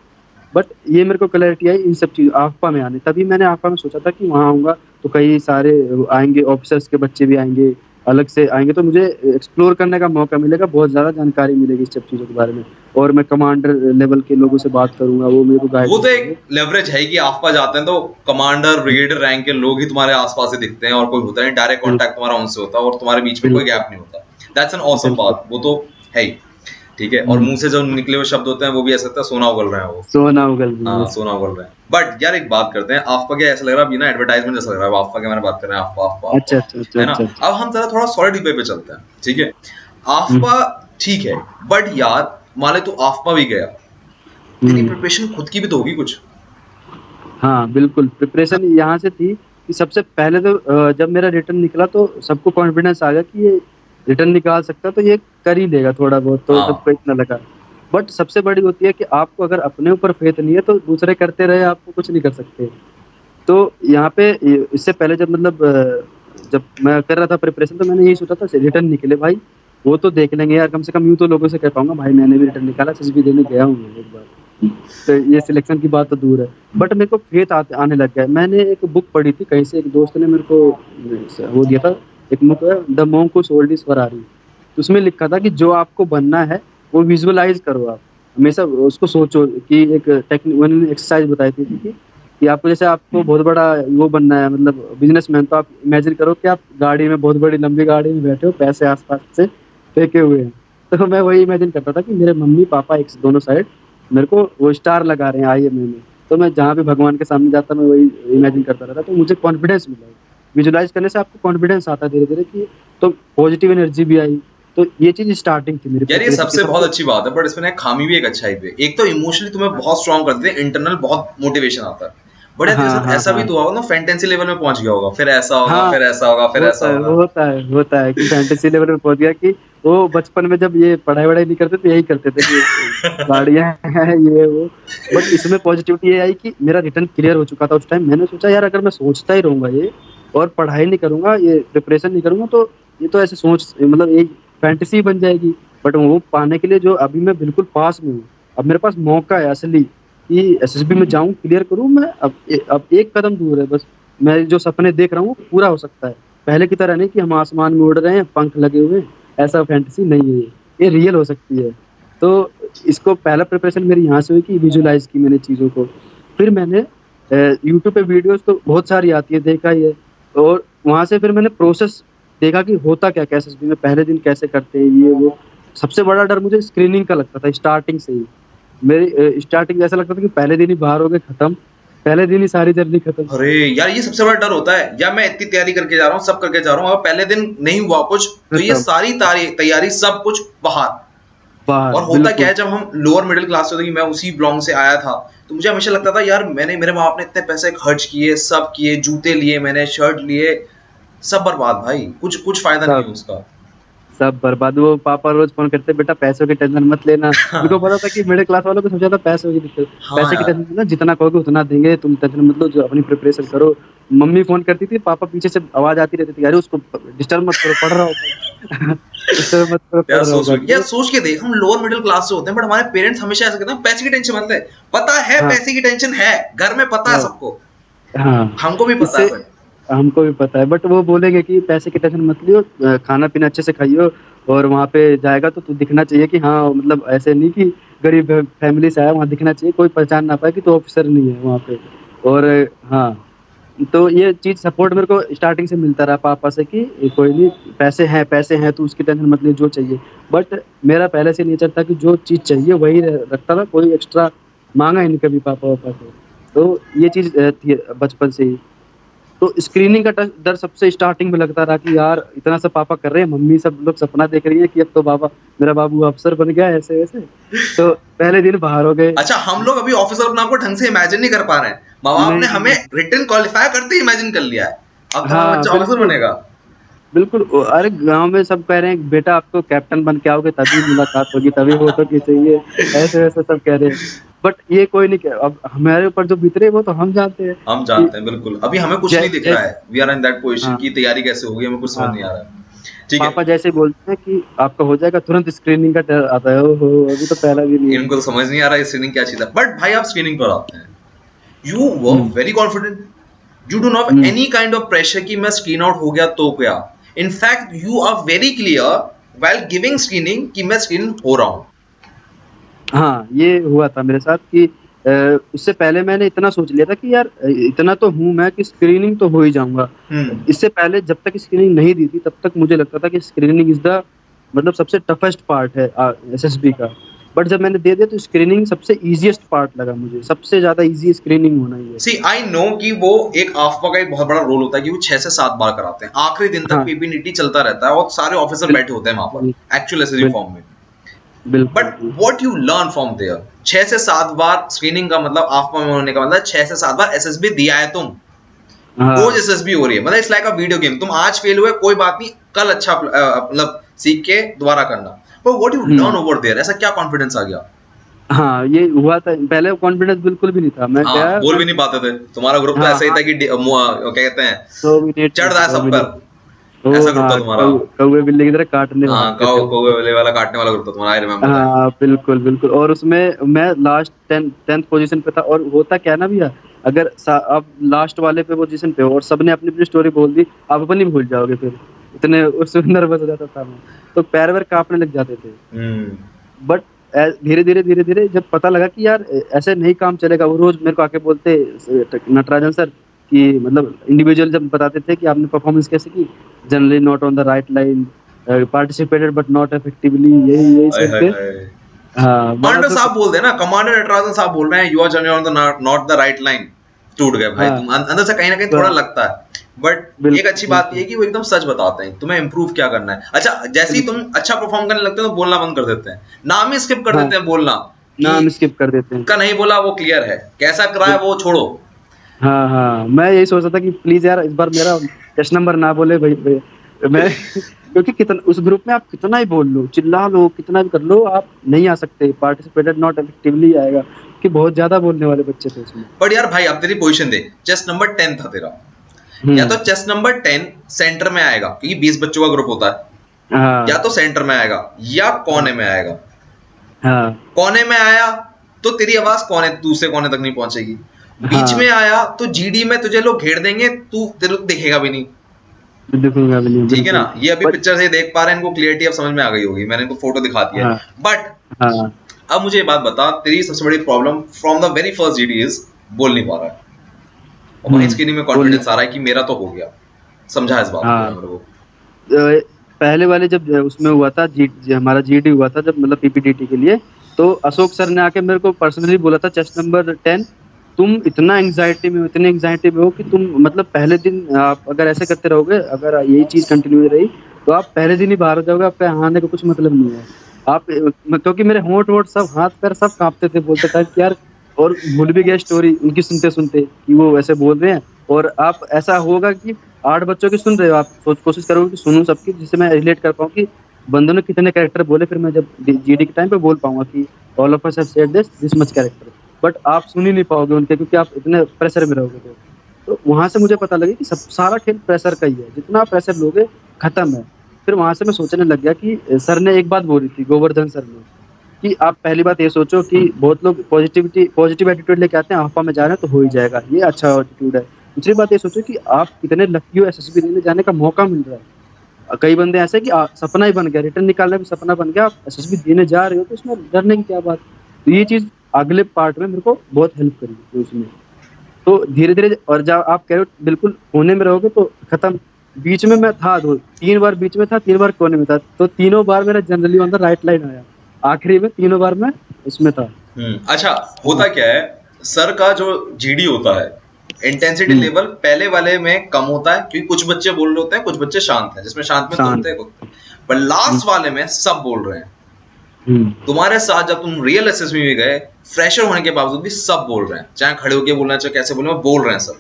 बट ये मेरे को क्लैरिटी आई इन सब चीज़ आफपा में आने, तभी मैंने आफपा में सोचा था कि वहाँ आऊँगा तो कई सारे आएँगे, ऑफिसर्स के बच्चे भी आएँगे, अलग से आएँगे, तो मुझे एक्सप्लोर करने का मौका मिलेगा, बहुत ज़्यादा जानकारी मिलेगी इस सब चीज़ों के बारे में। और मैं कमांडर लेवल के लोगों से बात करूँगा, वो मेरे को वो गाइडेंस तो एक देंगे। लेवरेज है कि आपका जाते हैं तो कमांडर ब्रिगेडियर रैंक के लोग ही तुम्हारे आसपास ही दिखते हैं और कोई होता नहीं, डायरेक्ट बिल्कुल, कांटेक्ट तुम्हारा उनसे होता है और तुम्हारे बीच में कोई बिल्कुल, गैप नहीं होता। दैट्स एन ऑसम बिल्कुल। बात, वो तो है ही। ठीक है, और हुँ, मुंह से जो निकले हुए शब्द होते हैं वो भी ऐसा लगता है सोना उगल रहे हैं वो। सोना उगल रही है। हाँ, सोना उगल रहे हैं। बट यार एक बात करते हैं, आपका क्या ऐसा लग रहा है अभी ना, एडवर्टाइजमेंट जैसा लग रहा है आपका, क्या मैंने बात कर रहे हैं आपका आपका अच्छा, आपका, अच्छा, अच्छा, है ना? अच्छा, अच्छा। अब हम जरा थोड़ा सॉलिड वे पे चलते हैं, ठीक है? हुँ, आफ्पा ठीक है, बट यार मान ले तू आफ्पा भी गया, तेरी हुँ। प्रिपरेशन खुद की भी तो होगी कुछ। हाँ, बिल्कुल, प्रिपरेशन यहाँ से थी कि सबसे पहले तो जब मेरा रिटर्न निकला तो सबको कॉन्फिडेंस आ गया कि ये रिटर्न निकाल सकता है, तो ये कर ही लेगा थोड़ा बहुत, तो हाँ, सबको इतना लगा। बट सबसे बड़ी होती है कि आपको अगर अपने ऊपर फ़ेथ नहीं है, तो दूसरे करते रहे, आपको कुछ नहीं कर सकते। तो यहाँ पे इससे पहले जब मतलब जब मैं कर रहा था प्रिपरेशन, तो मैंने यही सोचा था रिटर्न निकले भाई, वो तो देख लेंगे यार, कम से कम यूँ तो लोगों से कह पाऊँगा भाई मैंने भी रिटर्न निकाला, एसएसबी देने गया हूँ मैं एक बार। तो ये सिलेक्शन की बात तो दूर है। बट मेरे को फेथ आने लग गया है। मैंने एक बुक पढ़ी थी कहीं से, एक दोस्त ने मेरे को वो दिया था, एक बुक है the monk who sold his Ferrari. तो उसमें लिखा था कि जो आपको बनना है वो विजुअलाइज़ करो आप। हमेशा उसको सोचो कि एक उन्होंने एक्सरसाइज़ बताई थी कि आपको जैसे आपको बहुत बड़ा वो बनना है, मतलब बिज़नेसमैन, तो आप इमेजिन करो कि आप गाड़ी में, बहुत बड़ी लंबी गाड़ी में बैठे हो, पैसे आस-पास से फेंके हुए हैं। तो मैं वही इमेजिन करता था कि मेरे मम्मी-पापा एक दोनों साइड मेरे को वो स्टार लगा रहे हैं आईएमए में। तो मैं जहाँ भी भगवान के सामने जाता, मैं वही इमेजिन करता रहता, तो मुझे कॉन्फिडेंस मिला। विजुअलाइज़ करने से आपको कॉन्फिडेंस आता है धीरे-धीरे, कि तो पॉजिटिव एनर्जी भी आई। तो ये चीज़ स्टार्टिंग थी मेरी यार ये प्रिपरेशन की सबसे बहुत सबसे। अच्छी बात है, बट इसमें ना एक खामी भी, एक अच्छाई भी है। एक तो इमोशनली तुम्हें बहुत स्ट्रांग कर देते हैं, इंटरनल बहुत मोटिवेशन आता है। बट यार तेरे हाँ, साथ हाँ, ऐसा भी हाँ। तो होगा ना, फैंटेसी लेवल में पहुंच गया होगा, फिर ऐसा होगा, हाँ, फिर ऐसा होगा, फिर ऐसा होगा। होता है कि फैंटेसी लेवल पे पहुँच गया, कि वो बचपन में जब ये पढ़ाई-वढ़ाई नहीं करते थे, यही करते थे कि गाड़ियाँ हैं, ये वो। बट इसमें पॉज़िटिविटी ये आई कि मेरा रिटर्न क्लियर हो चुका था उस टाइम। मैंने सोचा यार, अगर मैं सोचता ही रहूँगा ये और पढ़ाई नहीं करूँगा, ये प्रिपरेशन नहीं करूँगा, तो ये तो ऐसे सोच, मतलब एक फैंटेसी बन जाएगी। बट वो पाने के लिए जो अभी मैं बिल्कुल पास में हूँ। अब मेरे पास मौका है असली कि एसएसबी में जाऊँ, क्लियर करूँ मैं। अब एक कदम दूर है बस। मैं जो सपने देख रहा हूँ वो पूरा हो सकता है। पहले की तरह नहीं कि हम आसमान में उड़ रहे हैं, पंख लगे हुए हैं, ऐसा फैंटेसी नहीं है ये रियल हो सकती है। तो इसको पहला प्रिपरेशन मेरी यहाँ से हुई कि विजुअलाइज़ की मैंने चीज़ों को। फिर मैंने यूट्यूब पे वीडियोज़ तो बहुत सारी आती है, देखा ही है। और वहाँ से फिर मैंने प्रोसेस देखा कि होता क्या-क्या है एसएसबी में, पहले दिन कैसे करते हैं, ये वो। सबसे बड़ा डर मुझे स्क्रीनिंग का लगता था स्टार्टिंग से ही। मेरी स्टार्टिंग ऐसा लगता था कि पहले दिन ही बाहर हो गए, खत्म। पहले दिन ही सारी जर्नी खत्म। अरे यार ये सबसे बड़ा डर होता है, या मैं इतनी तैयारी करके जा रहा हूँ, सब करके जा रहा हूँ, अगर पहले दिन नहीं हुआ कुछ, तो ये खत्म, सारी तैयारी सब कुछ बाहर। बाहर, और होता क्या बिल्कुल। है, जब हम लोअर मिडिल क्लास से होते हैं, कि मैं उसी ब्लॉक से आया था, तो मुझे हमेशा लगता था यार मैंने, मेरे माँ बाप ने इतने पैसे खर्च किए, सब किए, जूते लिए मैंने, शर्ट लिए, सब बर्बाद भाई, कुछ कुछ फायदा नहीं है सब उसका। सब बर्बाद। वो पापा रोज़ फ़ोन करते, "बेटा पैसों की टेंशन मत लेना।" उनको पता था कि मिडिल क्लास वालों को सबसे ज़्यादा पैसों की दिक्कत। हाँ पैसे की यार। टेंशन मत लो, जितना कहोगे उतना देंगे, तुम टेंशन मत लो, जो अपनी प्रिपरेशन करो। मम्मी फ़ोन करती थी, पापा पीछे से आवाज़ आती रहती थी, "अरे उसको डिस्टर्ब मत करो, पढ़ रहा होगा।" डिस्टर्ब मत करो, यार पढ़ रहा सोच होगा। यार तो सोच के देख, हम लोअर मिडिल क्लास से होते हैं, बट हमारे पेरेंट्स हमेशा ऐसा कहते हैं पैसे की टेंशन मत ले। पता है हाँ, पैसे की टेंशन है, घर में पता है हाँ, सबको, हाँ। हमको भी पता है इससे फिर। हमको भी पता है, बट वो बोलेंगे कि पैसे की टेंशन मत लियो, खाना-पीना अच्छे से खाइयो, और वहाँ पे जाएगा तो तू दिखना चाहिए कि हाँ, मतलब ऐसे नहीं कि गरीब फैमिली से आया, वहाँ दिखना चाहिए, कोई पहचान ना पाए कि तू ऑफ़िसर नहीं है वहाँ पे। और हाँ, तो ये चीज़ सपोर्ट मेरे को स्टार्टिंग से मिलता रहा पापा से कि कोई नहीं, पैसे हैं, तू उसकी टेंशन मत ले, जो चाहिए। बट मेरा पहले से नेचर था कि जो चीज़ चाहिए वही रखता था, कोई एक्स्ट्रा माँगा ही नहीं कभी पापा-वापा से। तो ये चीज़ थी बचपन से ही। तो स्क्रीनिंग का डर सबसे स्टार्टिंग में लगता रहा कि यार इतना सब पापा कर रहे हैं, मम्मी सब लोग सपना देख रही है कि अब तो मेरा बाबू अफ़सर बन गया है, ऐसे-वैसे। तो पहले दिन बाहर हो गए। अच्छा, हम लोग अभी ऑफिसर अपने आप को ढंग से इमेजिन नहीं कर पा रहे हैं, माँ बाप ने मैं हमें रिटर्न क्वालिफाई करते ही इमेजिन कर लिया है अब तुम्हारा हाँ बच्चा ऑफिसर बिल्कुल बनेगा। बिल्कुल। अरे गांव में सब कह रहे हैं कि बेटा आपको कैप्टन बन के आओगे तभी मुलाकात होगी, तभी फोटो खींचेंगे, ऐसे वैसे सब कह रहे हैं। बट ये कोई नहीं कह, अब हमारे ऊपर जो बीत रही है वो तो हम जानते हैं हम कि जानते हैं बिल्कुल, अभी हमें कुछ नहीं दिख रहा जैसे है, we are in that position हाँ की तैयारी कैसे होगी हमें कुछ समझ नहीं आ हाँ, रहा है। ठीक है, पापा जैसे ही बोलते हैं कि आपका हो जाएगा, तुरंत स्क्रीनिंग का डर आता है, ओहो अभी तो पहला भी नहीं इनको तो समझ नहीं आ रहा है स्क्रीनिंग क्या चीज है। बट भाई आप स्क्रीनिंग पर आते हैं, यू है। Work very confident, you do not hmm, any kind of pressure कि मैं स्क्रीन आउट हो गया तो क्या। In fact you are very clear while giving screening कि मैं स्क्रीन हो रहा हूँ। हाँ ये हुआ था मेरे साथ कि उससे पहले मैंने इतना सोच लिया था कि यार इतना तो हूँ मैं कि स्क्रीनिंग तो हो ही जाऊंगा। हम्म। इससे पहले जब तक स्क्रीनिंग नहीं दी थी तब तक मुझे लगता था कि स्क्रीनिंग इज द मतलब सबसे टफेस्ट पार्ट है एसएसबी का। बट जब मैंने दे दिया तो स्क्रीनिंग सबसे इजीएस्ट पार्ट लगा मुझे, सबसे ज्यादा इजी स्क्रीनिंग होना ही है। सी आई नो कि वो एक आफ्का का एक बहुत बड़ा रोल होता है कि वो 6 से 7 बार कराते हैं, आखिरी दिन तक हाँ पीपीनीटी चलता रहता है और सारे ऑफिसर बिल, बैठे होते हैं वहां पर bill, actual SSB bill, form में। बिल्कुल बट बिल्कुल। What you learn from there, 6 से 7 बार स्क्रीनिंग का मतलब आफ्का में होने का मतलब 6 से 7 बार एसएसबी दिया है तुम, रोज हाँ एसएसबी हो रही है, मतलब it's like a video game. तुम आज फेल हुए कोई बात नहीं, कल अच्छा मतलब सीख के दोबारा करना। But what you hmm, learn over there, ऐसा क्या कॉन्फिडेंस आ गया। हाँ ये हुआ था। पहले कॉन्फिडेंस बिल्कुल भी नहीं था, मैं हाँ गया बोल मैं भी नहीं पाते थे, तुम्हारा ग्रुप तो हाँ ऐसा ही हाँ था कि क्या कहते हैं, 2 मिनट चढ़ रहा है सब पर, ओ ऐसा ग्रुप था हाँ तुम्हारा। कौवे बिल्ली की तरह काटने हाँ भागते थे वो कौवे तो। वाले वाला काटने वाला ग्रुप था तुम्हारा, आई रिमेम्बर दैट। हाँ बिल्कुल बिल्कुल। और उसमें मैं लास्ट टेंथ पोजीशन पे था। और होता क्या ना भैया, अगर आप लास्ट वाले पे पोजीशन पे हो और सबने अपनी अपनी स्टोरी बोल दी, आप अपनी भूल जाओगे फिर, इतने उससे नर्वस हो जाता था मैं। तो पैर वैर कांपने लग जाते थे। हम्म। बट धीरे धीरे जब पता लगा कि यार ऐसे नहीं काम चलेगा, वो रोज मेरे को आके बोलते नटराजन सर कि मतलब इंडिविजुअल जब बताते थे कि आपने परफॉर्मेंस कैसे की, generally not on the right line, participated but not effectively, यही यही हाय सुन हाय के हाय, हाँ बड़ा कमांडर दुख। साहब बोल देना, कमांडर नटराजन साहब बोल रहे हैं you our journey on the not the right line, टूट गए भाई हाँ तुम अंदर से कहीं ना कहीं थोड़ा ब- लगता है। बट एक बिल्कुल अच्छी बात ये बिल्कुल। है कि वो एकदम सच बताते हैं तुम्हें इम्प्रूव क्या करना है। अच्छा जैसे ही बिल्कुल तुम अच्छा परफॉर्म करने लगते हो तो बोलना बंद कर देते हैं, नाम ही स्किप कर हाँ, देते हैं बोलना कि नाम स्किप कर देते हैं। का नहीं बोला वो क्लियर है, कैसा करा है वो बिल्कुल छोड़ो। हाँ हाँ, मैं यही सोच रहा था कि प्लीज यार इस बार मेरा टेस्ट नंबर ना बोले भाई। मैं क्योंकि कितना उस ग्रुप में आप कितना ही बोल लो, चिल्ला लो, कितना भी कर लो, आप नहीं आ सकते, पार्टिसिपेटेड नॉट इफेक्टिवली आएगा कि बहुत ज्यादा बोलने वाले बच्चे थे उसमें। बट यार भाई अब तेरी पोजीशन दे, चेस्ट नंबर 10 था तेरा, या तो हम्म। चेस्ट नंबर 10 सेंटर में आएगा क्योंकि 20 बच्चों का ग्रुप होता है, या हाँ तो सेंटर में आएगा या कोने में आएगा। हाँ कोने में आया तो तेरी आवाज कोने दूसरे कोने तक नहीं पहुंचेगी, बीच में हाँ, आया तो जीडी में तुझे लोग घेर देंगे, तू तेरे को दिखेगा भी नहीं। देखूंगा भी नहीं ठीक है ना, बिल्कुल। ये अभी बट पिक्चर से देख पा रहे हैं, इनको क्लियरिटी अब समझ में आ गई होगी, मैंने इनको फोटो दिखा दिया हाँ है। बट हाँ। अब मुझे ये बात बता, तेरी सबसे बड़ी problem from the very first GD is बोल नहीं पा रहा है, और वहीं स्क्रीनिंग में बोल नहीं कॉन्फिडेंस आ रहा है कि मेरा तो हो गया। समझा इस बात को हाँ। मेरे को। पहले वाले जब उसमें हुआ था हमारा जीडी हुआ था जब मतलब पीपीडीटी के लिए, तो अशोक सर ने आके मेरे को पर्सनली बोला था चेस्ट नंबर 10 तुम इतना एंग्जाइटी में हो, इतने एंग्जाइटी में हो कि तुम मतलब पहले दिन आप अगर ऐसे करते रहोगे, अगर यही चीज कंटिन्यू रही तो आप पहले दिन ही बाहर हो जाओगे, आपका यहाँ आने का कुछ मतलब नहीं है। आप क्योंकि मेरे होंठ वोट सब हाथ पैर सब कांपते थे बोलते टाइम कि यार, और भूल भी गया स्टोरी उनकी सुनते सुनते कि वो ऐसे बोल रहे हैं। और आप ऐसा होगा कि 8 बच्चों की सुन रहे हो, आप कोशिश करोगे कि सुनूं सबकी, जिससे मैं रिलेट कर पाऊँ कि बंदों ने कितने कैरेक्टर बोले, फिर मैं जब जीडी के टाइम पे बोल पाऊंगा कि all of us have said this much character. But आप सुन ही नहीं पाओगे उनके, क्योंकि आप इतने प्रेशर में रहोगे। तो वहां से मुझे पता लगा कि सब सारा खेल प्रेशर का ही है, जितना प्रेशर लोगे खत्म है। फिर वहां से मैं सोचने लग गया कि सर ने एक बात बोली थी, गोवर्धन सर ने, कि आप पहली बात ये सोचो कि बहुत लोग पॉजिटिव एटीट्यूड लेके आते हैं, आपा में जा रहे हैं तो हो ही जाएगा, ये अच्छा एटीट्यूड है। दूसरी बात ये सोचो कि आप कितने लकी हो, एसएसबी देने जाने का मौका मिल रहा है। कई बंदे ऐसे कि सपना ही बन गया, रिटर्न निकालने का सपना बन गया, आप एसएसबी देने जा रहे हो तो इसमें डरने की क्या बात। तो ये चीज अगले पार्ट में मेरे को बहुत हेल्प करी उसमें। तो धीरे धीरे, और जब आप कह रहे हो बिल्कुल कोने में रहोगे तो खत्म। बीच में मैं था 3 बार बीच में था, 3 बार कोने में था, तो तीनों बार मेरा generally on the right line आया। आखिरी में तीनों बार मैं इसमें था। अच्छा हाँ, होता क्या है, सर का जो जीडी होता है इंटेंसिटी हम्म, लेवल पहले वाले में कम होता है क्योंकि कुछ बच्चे बोल रहे होते हैं, कुछ बच्चे शांत हैं, जिसमें शांत में तुम शांत, थे, पर हम्म, लास्ट वाले में सब बोल रहे हैं। तुम्हारे साथ जब तुम रियल एसएसबी में गए, फ्रेशर होने के बावजूद भी सब बोल रहे हैं, चाहे खड़े होके बोलना है चाहे कैसे बोल रहे हैं, बोल रहे हैं सब,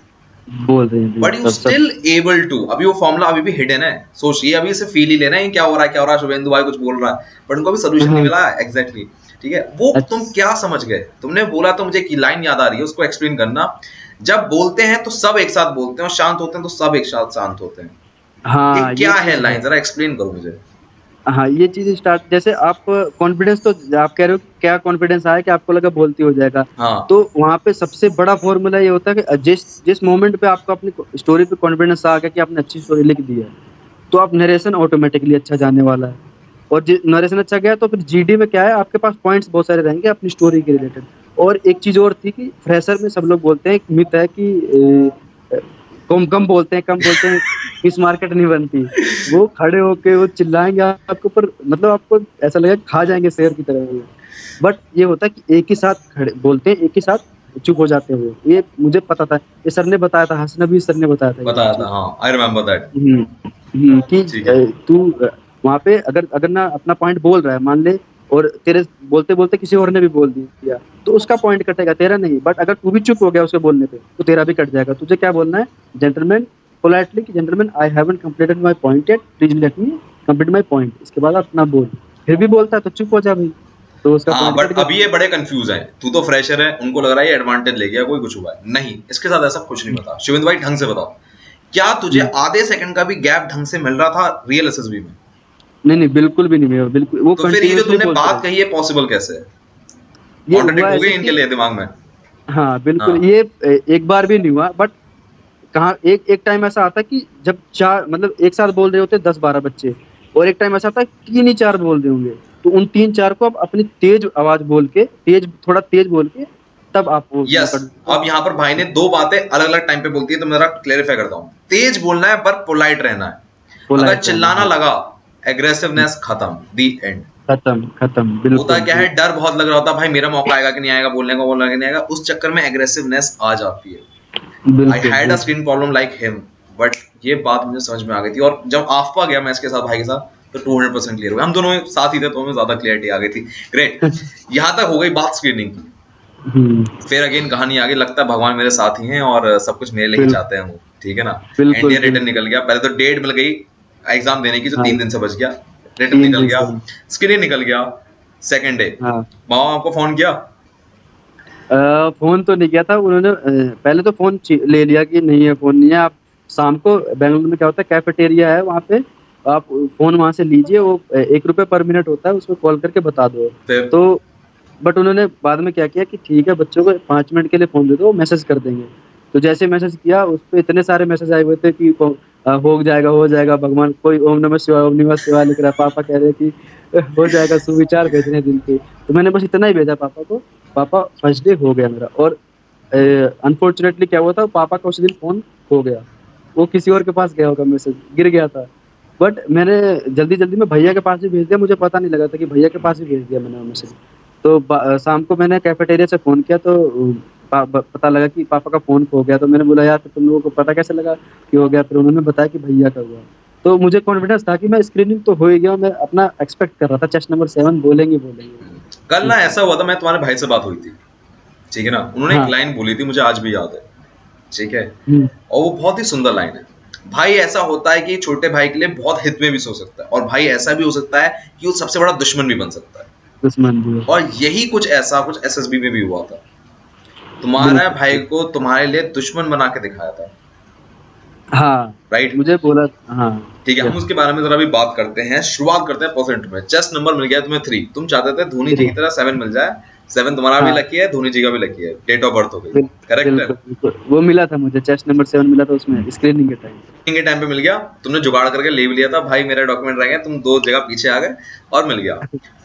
बोल रहे हैं बट यू सब सब। Still able to. अभी वो फॉर्मूला अभी भी हिडन है, सोचिए अभी इसे फील ही लेना है क्या हो रहा है, क्या हो रहा है, शुभेंदु भाई कुछ बोल रहा है बट उनको अभी सोल्यूशन नहीं हाँ, मिला है एग्जैक्टली। ठीक है, वो तुम अच्छा, क्या समझ गए, तुमने बोला तो मुझे एक लाइन याद आ रही है, उसको एक्सप्लेन करना। जब बोलते हैं तो सब एक साथ बोलते हैं और शांत होते हैं तो सब एक साथ शांत होते हैं, ये हाँ, ये क्या है चीज लाइन, है। जरा एक्सप्लेन करो मुझे। हाँ, ये चीज स्टार्ट, जैसे आप कॉन्फिडेंस, तो आप कह रहे हो कि क्या कॉन्फिडेंस आया कि आपको लगा बोलती हो जाएगा, हाँ तो वहाँ पे सबसे बड़ा फॉर्मूला ये होता है कि जिस जिस मोमेंट पे आपको अपनी स्टोरी पे कॉन्फिडेंस आ गया कि आपने अच्छी स्टोरी लिख दी है, तो आप नरेशन ऑटोमेटिकली अच्छा जाने वाला है। और नरेशन अच्छा गया तो फिर जीडी में क्या है, आपके पास पॉइंट्स बहुत सारे रहेंगे अपनी स्टोरी के रिलेटेड। और एक चीज और थी कि फ्रेशर में सब लोग बोलते हैं, एक मिथ है कि कम बोलते हैं, किस मार्केट नहीं बनती। वो खड़े होके वो चिल्लाएंगे आपके ऊपर, मतलब आपको ऐसा लगेगा खा जाएंगे शेर की तरह वो। बट ये होता है कि एक ही साथ खड़े बोलते हैं, एक ही साथ चुप हो जाते हुए। ये मुझे पता था, ये सर ने बताया था, हसन सर ने बताया था ये बताया था, चीज। हाँ आई रिमेम्बर दैट। हम्म, कि ठीक है, तू वहां पे अगर अगर ना अपना पॉइंट बोल रहा है मान ले, और तेरे बोलते बोलते किसी और ने भी बोल दिया, तो उसका पॉइंट कटेगा, तेरा नहीं। बट अगर तू भी चुप हो गया उसके बोलने पे, तो तेरा भी कट जाएगा। तुझे क्या बोलना है, जेंटलमैन, पोलाइटली, कि gentleman I haven't completed my point yet, please let me complete my point. इसके बाद अपना बोल। फिर भी बोलता है तो चुप हो जा भाई, तो उसका हाँ पॉइंट कट बट गया अभी ये तुम्हारा। बड़े कंफ्यूज हैं, तू तो फ्रेशर है, उनको लग रहा है ये एडवांटेज ले गया, कोई कुछ हुआ है नहीं, इसके साथ ऐसा कुछ नहीं बता। शिवेंद्र भाई ढंग से बताओ, क्या तुझे हम्म, आधे सेकंड का भी गैप ढंग से मिल रहा था रियल एसएसबी में? नहीं नहीं, बिल्कुल भी नहीं भैया, बिल्कुल वो तो फिर ये जो कंटिन्यूअसली तुमने बोलते बात रहे। कही है पॉसिबल कैसे है? ये हुआ कॉन्ट्रडिक्ट हो गई ऐसे इनके कि लिए दिमाग में। हाँ हाँ बिल्कुल, ये एक बार भी नहीं हुआ। बट कहाँ, एक एक टाइम ऐसा आता है कि जब चार, मतलब एक साथ बोल रहे होते 10-12 बच्चे, और एक टाइम ऐसा आता है 3 ही 4 बोल रहे होंगे, तो उन 3-4 को आप अपनी तेज आवाज बोल के, थोड़ा तेज बोल के, तब आप वो उसमें यस। कर दो। अब यहाँ पर भाई ने दो बातें अलग अलग टाइम पे बोलती है, तो मैं जरा क्लेरिफाई करता हूँ। तेज बोलना है पर पोलाइट रहना है, अगर पोलाइट रहना, चिल्लाना हाँ। लगा एग्रेसिवनेस खत्म, दी एंड। खत्म खत्म, होता बिल्कुल क्या है, बिल्कुल। डर बहुत लग रहा होता है भाई, मेरा मौका आएगा कि नहीं आएगा, बोलने का नहीं आएगा, उस चक्कर में एग्रेसिवनेस आ जाती है। आई बिल्कुल हैड अ बिल्कुल। Screen problem like him, but ये बात मुझे समझ में आ गई थी, और जब आफ्पा गया मैं इसके साथ, भाई के साथ, तो 200% क्लियर हो गया, हम दोनों साथ ही थे तो हमें ज्यादा क्लियरिटी आ गई थी। ग्रेट, यहाँ तक हो गई बात स्क्रीनिंग की। हम्म, फिर अगेन कहानी आ गई, लगता है भगवान मेरे साथ ही हैं और सब कुछ मेरे लिए ही बिल, चाहते हैं वो, ठीक है ना। बिल्कुल इंडिया रिटर्न बिल्कुल। निकल गया, पहले तो डेट मिल गई एग्जाम देने की जो हाँ, 3 दिन से बच गया, रिटर्न 3 निकल दिन गया, से। स्क्रीनिंग निकल गया। सेकेंड डे हाँ, मामा आपको फोन किया? फोन तो नहीं किया था उन्होंने। पहले तो फोन ले लिया कि नहीं है, फोन नहीं है। आप शाम को, बेंगलुरु में क्या होता है, कैफेटेरिया है वहाँ पे, आप फोन वहाँ से लीजिए, वो 1 रुपये पर मिनट होता है, उसको कॉल करके बता दो। फिर तो बट उन्होंने बाद में क्या किया कि ठीक है, बच्चों को 5 मिनट के लिए फोन दे दो, वो मैसेज कर देंगे। तो जैसे मैसेज किया, उस पर इतने सारे मैसेज आए हुए थे कि हो जाएगा भगवान, कोई ओम नमः शिवाय, ओम नमः शिवाय लिख रहा है, पापा कह रहे हैं कि हो जाएगा, सुविचार भेज रहे हैं दिल के। तो मैंने बस इतना ही भेजा पापा को, पापा फर्स्ट डे हो गया मेरा। और अनफॉर्चुनेटली क्या हुआ था, पापा का उस दिन फोन खो गया, वो किसी और के पास गया होगा, मैसेज गिर गया था। बट मैंने जल्दी जल्दी में भैया के पास भी भेज दिया, मुझे पता नहीं लगा था कि भैया के पास भी भेज दिया मैंने वो मैसेज। तो शाम को मैंने कैफेटेरिया से फ़ोन किया, तो पता लगा कि पापा का फ़ोन खो गया। तो मैंने बोला यार, फिर तुम लोगों को पता कैसे लगा कि हो गया? फिर उन्होंने बताया कि भैया का हुआ। तो मुझे कॉन्फिडेंस था कि मैं स्क्रीनिंग तो हो ही गया, मैं अपना एक्सपेक्ट कर रहा था चेस्ट नंबर 7 बोलेंगे कल ना बोलेंगे। ऐसा हुआ था, मैं तुम्हारे भाई से बात हुई थी, ठीक है ना, उन्होंने एक हाँ। लाइन बोली थी मुझे आज भी याद है, ठीक है, हुँ, और वो बहुत ही सुंदर लाइन है। भाई ऐसा होता है कि छोटे भाई के लिए बहुत हित में भी सो सकता है, और भाई ऐसा भी हो सकता है कि वो सबसे बड़ा दुश्मन भी बन सकता है। दुश्मन भी है। और यही कुछ ऐसा कुछ एसएसबी में भी हुआ था, तुम्हारा बिल्कुल, भाई बिल्कुल। को तुम्हारे लिए दुश्मन बना के दिखाया था, हाँ, राइट। मुझे बोला। हाँ, ठीक है, हम यस। उसके बारे में जरा भी बात करते हैं, शुरुआत करते हैं परसेंट में। चेस्ट नंबर मिल गया तुम्हें 3, तुम चाहते थे धोनी जी 3। की तरह 7 मिल जाए, 7 तुम्हारा भी हाँ, लकी है, धोनी जी का भी लकी है, डेट ऑफ बर्थ हो गई, बिल करेक्ट है। बिल्कुल, बिल्कुल। वो मिला था मुझे, चेस्ट नंबर 7 मिला था उसमें स्क्रीनिंग के टाइम। के टाइम पे मिल गया, तुमने जुगाड़ करके ले भी लिया था, भाई मेरे डॉक्यूमेंट रह गए, तुम 2 जगह पीछे आ गए और मिल गया।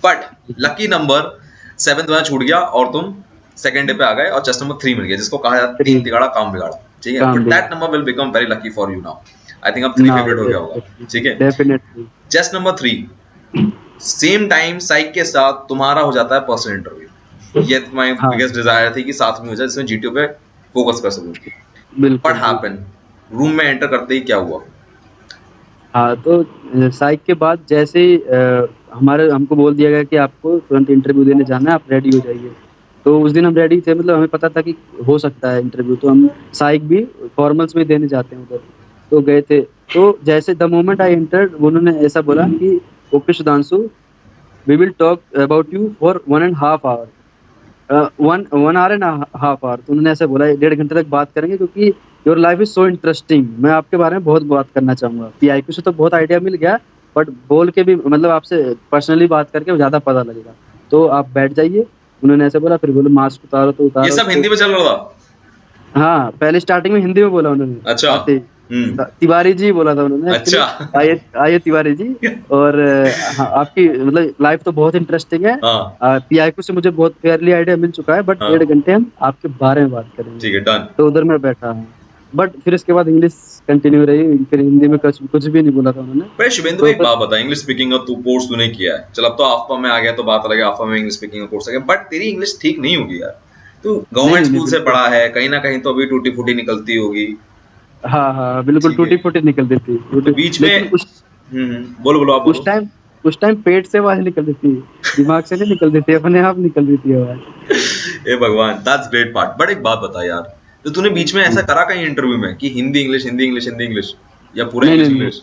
बट लकी नंबर 7 तुम्हारा छूट गया और तुम सेकंड डे पे आ गए और चेस्ट नंबर 3 मिल गया, जिसको कहा जाता है 3 तीन तिगाड़ा काम बिगाड़ा, ठीक है। काम बट दैट बिगड़ा। Number will become very lucky for you now, I think अब 3 नाउ फेवरेट हो गया यस, होगा, ठीक डेफिनिटली, है। Definitely. Chest number 3 same time psych के साथ तुम्हारा हो जाता है पर्सनल इंटरव्यू। ये तुम्हारी हाँ, बिगेस्ट डिजायर थी कि साथ में हो जाए, जिसमें जीटीओ पे फोकस कर सकूं। व्हाट बिल्कुल, बिल्कुल। हैपन, रूम में एंटर करते ही क्या हुआ? हाँ, तो साइक के बाद जैसे ही हमको बोल दिया गया कि आपको तुरंत इंटरव्यू देने जाना है, आप रेडी हो जाइए। तो उस दिन हम रेडी थे, मतलब हमें पता था कि हो सकता है इंटरव्यू, तो हम साइक भी फॉर्मल्स में देने जाते हैं उधर, तो गए थे। तो जैसे द मोमेंट आई एंटर्ड, उन्होंने ऐसा बोला कि okay Sudhanshu, we will talk about you for 1.5 hour, 1 hour and half hour. तो उन्होंने ऐसे बोला 1.5 घंटे तक बात करेंगे, क्योंकि your life is so interesting, मैं आपके बारे में बहुत बात करना चाहूंगा। पीआईक्यू से तो बहुत आइडिया मिल गया, बट बोल के भी, मतलब आपसे पर्सनली बात करके ज़्यादा पता लगेगा, तो आप बैठ जाइए। उन्होंने ऐसे बोला, फिर बोले मास्क उतारो, तो ये उतारो। सब हिंदी में चल रहा था? हाँ, पहले स्टार्टिंग में हिंदी में बोला उन्होंने, अच्छा। आते ही तिवारी जी बोला था उन्होंने अच्छा। actually, आइए आइए तिवारी जी, और हाँ, आपकी मतलब लाइफ तो बहुत इंटरेस्टिंग है। हाँ पीआईक्यू से मुझे बहुत फेयरली आइडिया मिल चुका है, बट हाँ 1.5 घंटे हम आपके बारे में बात करेंगे। ठीक है, डन। तो उधर मैं बैठा हूँ, बट फिर इसके बाद इंग्लिश कंटिन्यू रही, फिर हिंदी में कुछ भी नहीं बोला था उन्होंने। भाई शुभेंदु तो एक बात बता, इंग्लिश स्पीकिंग का तू कोर्स तूने किया है, चल अब तो आफ्पा में आ गया तो बात अलग है, आफ्पा में इंग्लिश स्पीकिंग का कोर्स आ गया, बट तेरी इंग्लिश ठीक नहीं होगी यार। तू गवर्नमेंट नहीं, स्कूल से बिल्कुल। पढ़ा है, कहीं ना कहीं तो अभी टूटी फूटी निकलती होगी। हाँ, बिल्कुल ठीक है, टूटी फूटी निकल देती तो बीच में लेकिन बोलो बोलो, आप उस बोलो। टाइम उस टाइम पेट से आवाज निकल देती, दिमाग से नहीं निकल देती, अपने आप निकल देती है आवाज। ए भगवान, दैट्स ग्रेट पार्ट। बट एक बात बता यार, तो तूने बीच में ऐसा करा कहीं इंटरव्यू में कि Hindi English Hindi English Hindi English, या पूरा नहीं, इंग्लिश नहीं, नहीं, इंग्लिश?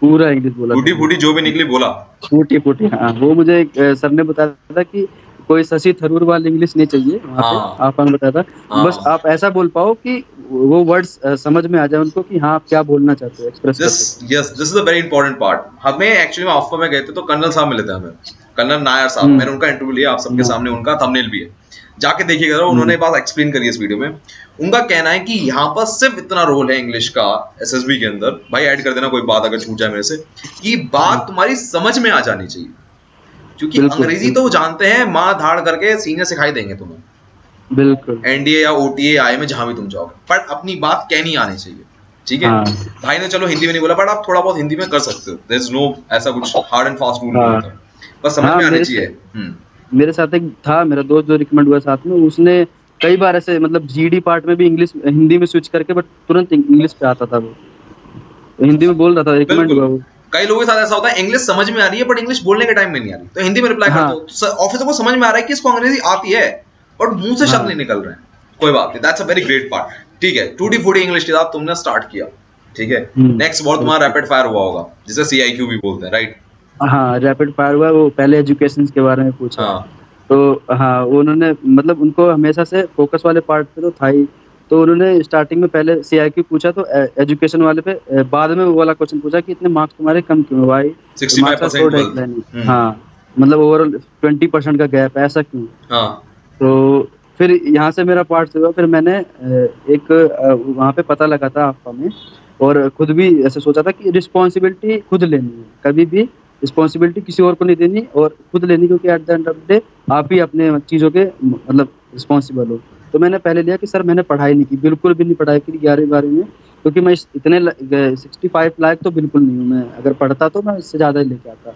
पूरा इंग्लिश बोला था टूटी मैंने। फूटी जो भी निकली बोला? फूटी फूटी, हाँ। वो मुझे एक सर ने बताया था कि कोई शशि थरूर वाली इंग्लिश नहीं चाहिए वहाँ पे, हाँ आपने बताया था। बस हाँ। आप ऐसा बोल पाओ कि वो वर्ड्स समझ में आ जाए उनको, कि हाँ आप क्या बोलना चाहते हो, एक्सप्रेस कर सको। Yes, this is a very important part. हमें एक्चुअली में ऑफर में गए थे तो कर्नल साहब मिले थे हमें, कर्नल नायर साहब। मैंने उनका इंटरव्यू लिया, आप सबके सामने उनका थंबनेल भी है, जाके देखिएगा। उन्होंने बात एक्सप्लेन करी इस वीडियो में। उनका कहना है कि यहाँ पर सिर्फ इतना रोल है इंग्लिश का एसएसबी के अंदर, भाई ऐड कर देना कोई बात अगर छूट जाए मेरे से, कि बात तुम्हारी समझ में आ जानी चाहिए। क्योंकि बिल्कुल, अंग्रेजी तो वो जानते हैं, माँ धाड़ करके सीनियर सिखाई देंगे तुम्हें, बिल्कुल। एनडीए या ओटीए आई में जहां भी तुम जाओगे, पर अपनी बात कहनी आनी चाहिए। ठीक है, हाँ, भाई ने चलो हिंदी में नहीं बोला, बट आप थोड़ा बहुत हिंदी में कर सकते हो, देयर इज नो ऐसा कुछ हार्ड एंड फास्ट रूल नहीं हाँ, होता, बस समझ हाँ। में आनी चाहिए। मेरे साथ एक था, मेरा दोस्त जो रिकमेंड हुआ साथ में, उसने कई बार ऐसे, मतलब जीडी पार्ट में भी इंग्लिश हिंदी में स्विच करके, बट तुरंत इंग्लिश पे आता था वो, तो हिंदी में बोल रहा था, रिकमेंड बिल्कुल, हुआ वो। कई लोगों के साथ ऐसा होता है, इंग्लिश समझ में आ रही है बट इंग्लिश बोलने के टाइम में नहीं आ रही, तो हिंदी में रिप्लाई कर हाँ, दो। ऑफिसर को समझ में आ रहा है कि इसको अंग्रेजी आती है, बट मुंह से शब्द हाँ। नहीं निकल रहे हैं, कोई बात नहीं, that's a very great part. ठीक है, टूटी फूटी इंग्लिश के साथ तुमने स्टार्ट किया। ठीक है, नेक्स्ट बहुत तुम्हारा रैपिड फायर हुआ होगा, जिसे सीआईक्यू भी बोलते हैं, राइट? हाँ, रैपिड फायर हुआ। वो पहले एजुकेशन के बारे में पूछा, हाँ तो हाँ, उन्होंने, मतलब उनको हमेशा से फोकस वाले पार्ट पे तो था ही, तो उन्होंने स्टार्टिंग में पहले सीआईक्यू पूछा, तो एजुकेशन वाले पे बाद में वो वाला क्वेश्चन पूछा कि इतने मार्क्स तुम्हारे कम क्यों है भाई, मार्क्स आर सो 65% ट्वेल्थ। डेक्लाइनिंग। हाँ, मतलब ओवरऑल 20% का गैप है, ऐसा क्यों? हाँ तो फिर यहाँ से मेरा पार्ट हुआ, फिर मैंने एक वहाँ पे पता लगा था आपका में, और खुद भी ऐसे सोचा था कि रिस्पॉन्सिबिलिटी खुद लेनी है, कभी भी रिस्पॉन्सिबिलिटी किसी और को नहीं देनी, और खुद लेनी, क्योंकि eight the end of the day आप ही अपने चीज़ों के मतलब रिस्पॉन्सिबल हो। तो मैंने पहले लिया कि सर मैंने पढ़ाई नहीं की, बिल्कुल भी नहीं पढ़ाई की 11वीं 12वीं में, क्योंकि मैं इतने 65 लाख तो बिल्कुल नहीं हूँ मैं, अगर पढ़ता तो मैं इससे ज़्यादा ही लेके आता।